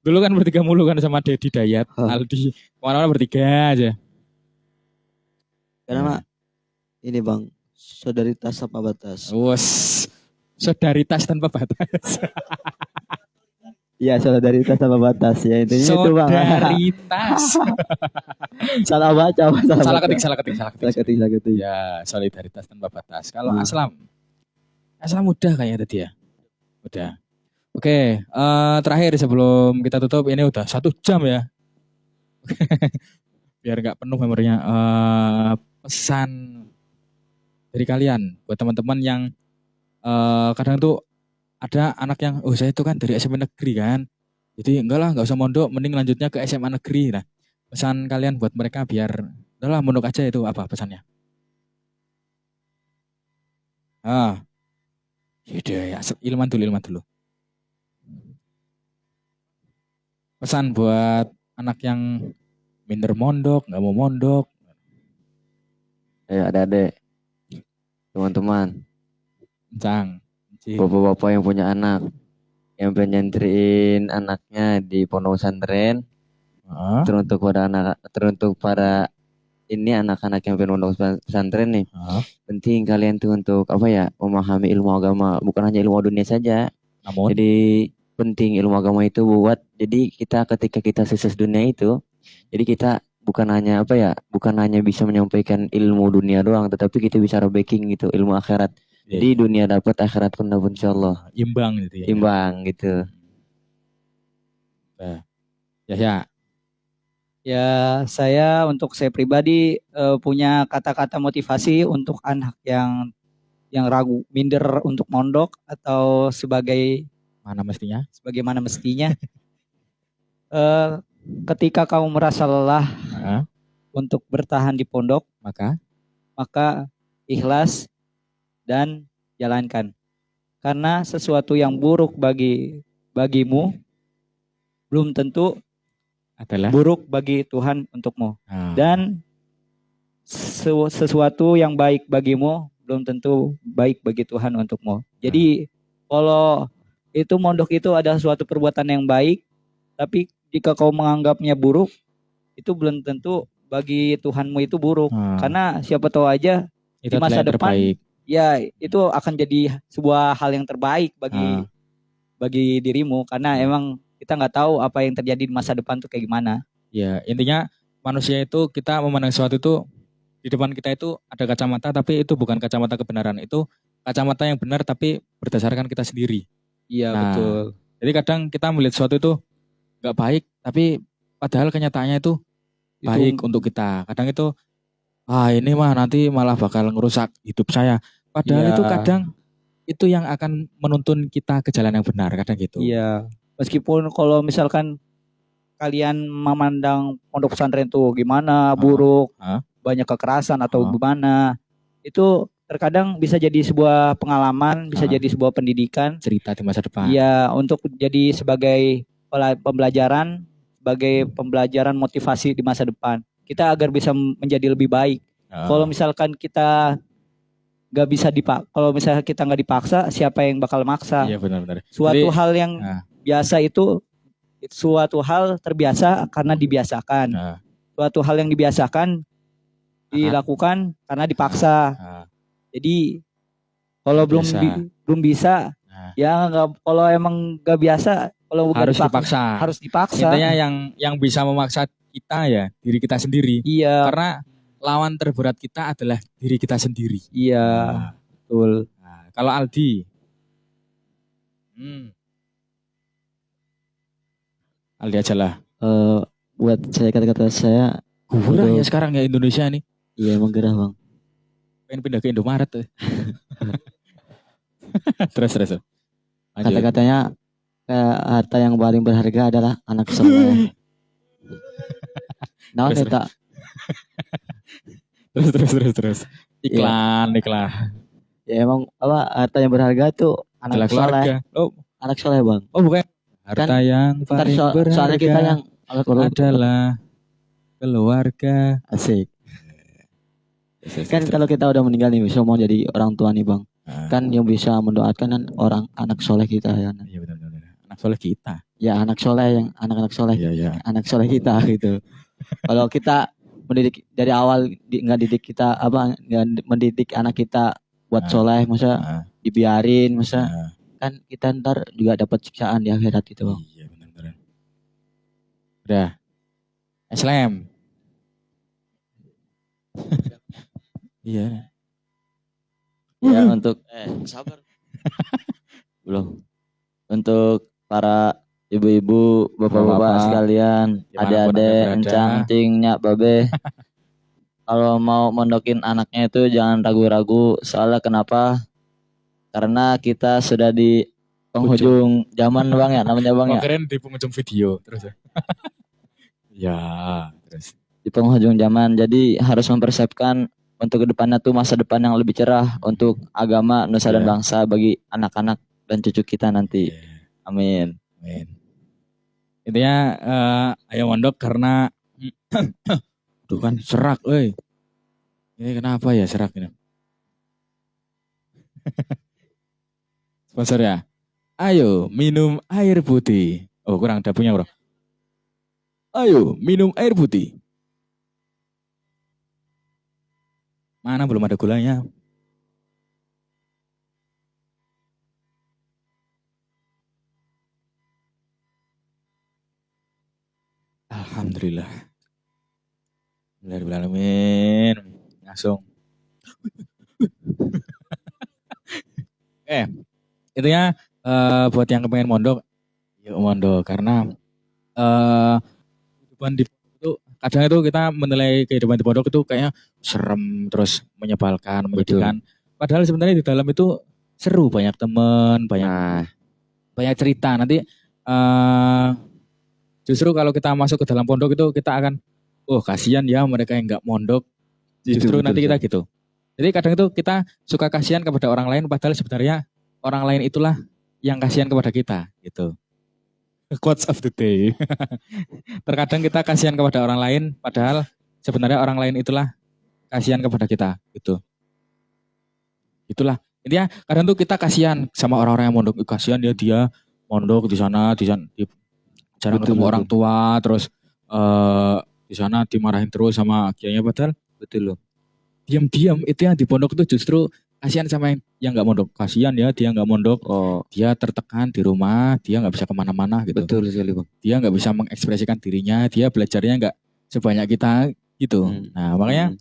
Dulu kan bertiga mulu kan sama Dedi Dayat, Aldi. Kemana-mana bertiga aja. Karena ini Bang, solidaritas tanpa batas. Solidaritas tanpa batas. Iya, solidaritas tanpa batas ya intinya itu Bang. Solidaritas. Salah baca. Salah ketik. Ya, solidaritas tanpa batas. Kalau Aslam udah kayaknya tadi ya. Udah. Oke, terakhir sebelum kita tutup ini udah 1 jam ya. Biar nggak penuh memorinya. Pesan dari kalian buat teman-teman yang kadang tuh ada anak yang saya itu kan dari SMA negeri kan. Jadi nggak usah mondok, mending lanjutnya ke SMA negeri. Nah, pesan kalian buat mereka biar udahlah mondok aja itu apa pesannya? Ya Ilman dulu. Pesan buat anak yang minder mondok, nggak mau mondok. Ayo adik-adik, teman-teman, Cang. bapak-bapak yang punya anak, yang pengen nyantriin anaknya di pondok pesantren, teruntuk para ini anak-anak yang pengen pondok pesantren nih. Penting kalian tuh untuk apa ya, memahami ilmu agama, bukan hanya ilmu dunia saja. Namun Jadi penting ilmu agama itu buat jadi kita ketika kita sukses dunia itu, jadi kita bukan hanya apa ya, bukan hanya bisa menyampaikan ilmu dunia doang, tetapi kita bisa backing gitu ilmu akhirat. Jadi dunia dapat, akhirat pun dapat insyaallah. imbang gitu ya. Imbang gitu. Ya. Ya, saya untuk saya pribadi punya kata-kata motivasi untuk anak yang ragu, minder untuk mondok atau sebagaimana mestinya. Ketika kamu merasa lelah untuk bertahan di pondok, maka ikhlas dan jalankan. Karena sesuatu yang buruk bagimu belum tentu adalah buruk bagi Tuhan untukmu. Dan sesuatu yang baik bagimu belum tentu baik bagi Tuhan untukmu. Jadi kalau itu mondok itu adalah suatu perbuatan yang baik, tapi jika kau menganggapnya buruk, itu belum tentu bagi Tuhanmu itu buruk. Karena siapa tahu aja itu di masa depan terbaik. Ya itu akan jadi sebuah hal yang terbaik bagi dirimu, karena emang kita nggak tahu apa yang terjadi di masa depan tuh kayak gimana. Ya, intinya manusia itu kita memandang sesuatu itu di depan kita itu ada kacamata, tapi itu bukan kacamata kebenaran, itu kacamata yang benar tapi berdasarkan kita sendiri. Iya, betul. Jadi kadang kita melihat sesuatu itu nggak baik, tapi padahal kenyataannya itu baik untuk kita. Kadang itu ini mah nanti malah bakal ngerusak hidup saya. Padahal itu kadang itu yang akan menuntun kita ke jalan yang benar, kadang gitu. Iya. Meskipun kalau misalkan kalian memandang pondok pesantren itu gimana, buruk, banyak kekerasan atau gimana, itu terkadang bisa jadi sebuah pengalaman, bisa jadi sebuah pendidikan, cerita di masa depan. Iya, untuk jadi sebagai pembelajaran, motivasi di masa depan. Kita agar bisa menjadi lebih baik. Kalau misalkan kita nggak bisa kalau misalnya kita nggak dipaksa, siapa yang bakal maksa? Iya, benar-benar. Suatu hal yang biasa itu suatu hal terbiasa karena dibiasakan. Suatu hal yang dibiasakan dilakukan karena dipaksa. Jadi kalau belum bisa ya nggak, kalau emang nggak biasa, kalau harus dipaksa. Intinya yang bisa memaksa kita ya diri kita sendiri. Iya. Karena lawan terberat kita adalah diri kita sendiri. Iya, betul. Kalau Aldi, Aldi aja lah. Buat saya kata-kata saya gerah ya sekarang ya Indonesia nih. Iya emang gerah bang. Pengen pindah ke Indomaret tuh. terus. Kata-katanya harta yang paling berharga adalah anak soleh. Nah, tak. Terus. Iklan. Ya emang harta yang berharga tuh anak soleh. Anak soleh bang. Oh bukan. Harta yang paling berharga. Soalnya kita yang adalah keluarga. Asik. Kan kalau kita udah meninggal nih, bisa mau jadi orang tua nih bang. Kan yang bisa mendoakan kan anak soleh kita ya. Iya benar. Anak soleh kita. Ya anak soleh yang anak-anak soleh. Iya. Anak soleh kita gitu. Kalau kita mendidik dari awal nggak didik kita nggak mendidik anak kita buat soleh, masa dibiarin, masa kan kita ntar juga dapat siksaan di akhirat itu bang. Iya benar. Udah. Islam. Iya. Ya untuk sabar. Belum. Untuk para ibu-ibu, bapak-bapak sekalian, adik-adik, encang, cing, nyak, babe. Kalau mau mondokin anaknya itu jangan ragu-ragu. Soalnya kenapa? Karena kita sudah di penghujung zaman bang ya, namanya bang ya. Keren di penghujung video terus ya. Ya, terus. Di penghujung zaman, jadi harus mempersiapkan untuk kedepannya tuh masa depan yang lebih cerah untuk agama, nusa dan bangsa bagi anak-anak dan cucu kita nanti. Amin. Intinya ayo mondok karena tuh kan serak, Ini kenapa ya serak ini? Sponsor ya. Ayo minum air putih. Oh kurang ada punya bro. Ayo minum air putih. Mana belum ada gulanya? Alhamdulillah. Bismillahirrahmanirrahim. Langsung. Intinya buat yang kepengen mondok, yuk mondok karena kehidupan di itu kadang itu kita menilai kehidupan di pondok itu kayaknya serem terus menyebalkan, menyedihkan. Padahal sebenarnya di dalam itu seru, banyak teman, banyak cerita. Nanti justru kalau kita masuk ke dalam pondok itu kita akan, oh kasihan ya mereka yang nggak mondok. Justru nanti kita gitu. Jadi kadang itu kita suka kasihan kepada orang lain, padahal sebenarnya orang lain itulah yang kasihan kepada kita, gitu. Quotes of the day. Terkadang kita kasihan kepada orang lain, padahal sebenarnya orang lain itulah kasihan kepada kita, gitu. Itulah. Intinya kadang tuh kita kasihan sama orang-orang yang mondok, kasihan dia mondok di sana jarang ketemu orang tua, terus di sana dimarahin terus sama kiainya, padahal betul loh. Diam-diam itu yang di pondok itu justru kasihan sama yang nggak mondok. Kasihan ya dia nggak mondok. Dia tertekan di rumah, dia nggak bisa kemana-mana gitu. Betul sekali bang. Dia nggak bisa mengekspresikan dirinya, dia belajarnya nggak sebanyak kita gitu. Nah makanya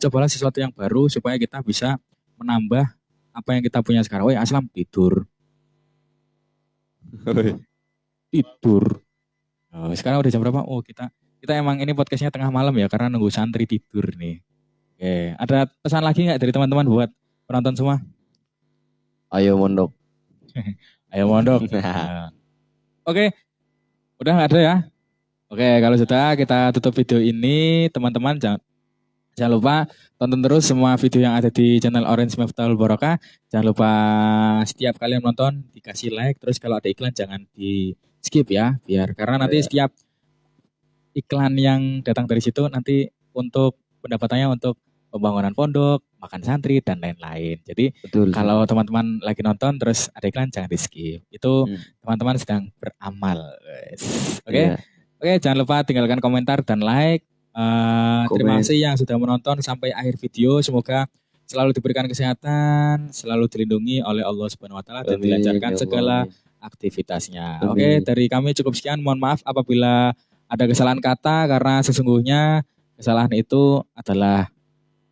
cobalah sesuatu yang baru supaya kita bisa menambah apa yang kita punya sekarang. Aslam tidur. Tidur. Sekarang udah jam berapa? Oh kita emang ini podcastnya tengah malam ya karena nunggu santri tidur nih. Oke, ada pesan lagi nggak dari teman-teman buat penonton semua? Ayo mondok. Ayo mondok. Oke, udah nggak ada ya? Oke, kalau sudah kita tutup video ini, teman-teman jangan lupa tonton terus semua video yang ada di channel Orange Miftahul Barokah. Jangan lupa setiap kalian nonton dikasih like, terus kalau ada iklan jangan di skip ya, karena nanti setiap iklan yang datang dari situ nanti untuk pendapatannya untuk pembangunan pondok, makan santri dan lain-lain. Jadi kalau teman-teman lagi nonton terus ada iklan jangan di skip. Itu teman-teman sedang beramal. Oke. Oke, jangan lupa tinggalkan komentar dan like. Terima kasih yang sudah menonton sampai akhir video. Semoga selalu diberikan kesehatan, selalu dilindungi oleh Allah Subhanahu wa taala dan dilancarkan segala aktivitasnya. Oke, dari kami cukup sekian. Mohon maaf apabila ada kesalahan kata karena sesungguhnya kesalahan itu adalah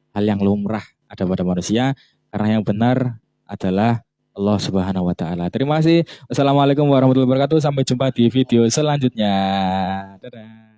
hal yang lumrah ada pada manusia, karena yang benar adalah Allah Subhanahu wa taala. Terima kasih. Wassalamualaikum warahmatullahi wabarakatuh. Sampai jumpa di video selanjutnya. Dadah.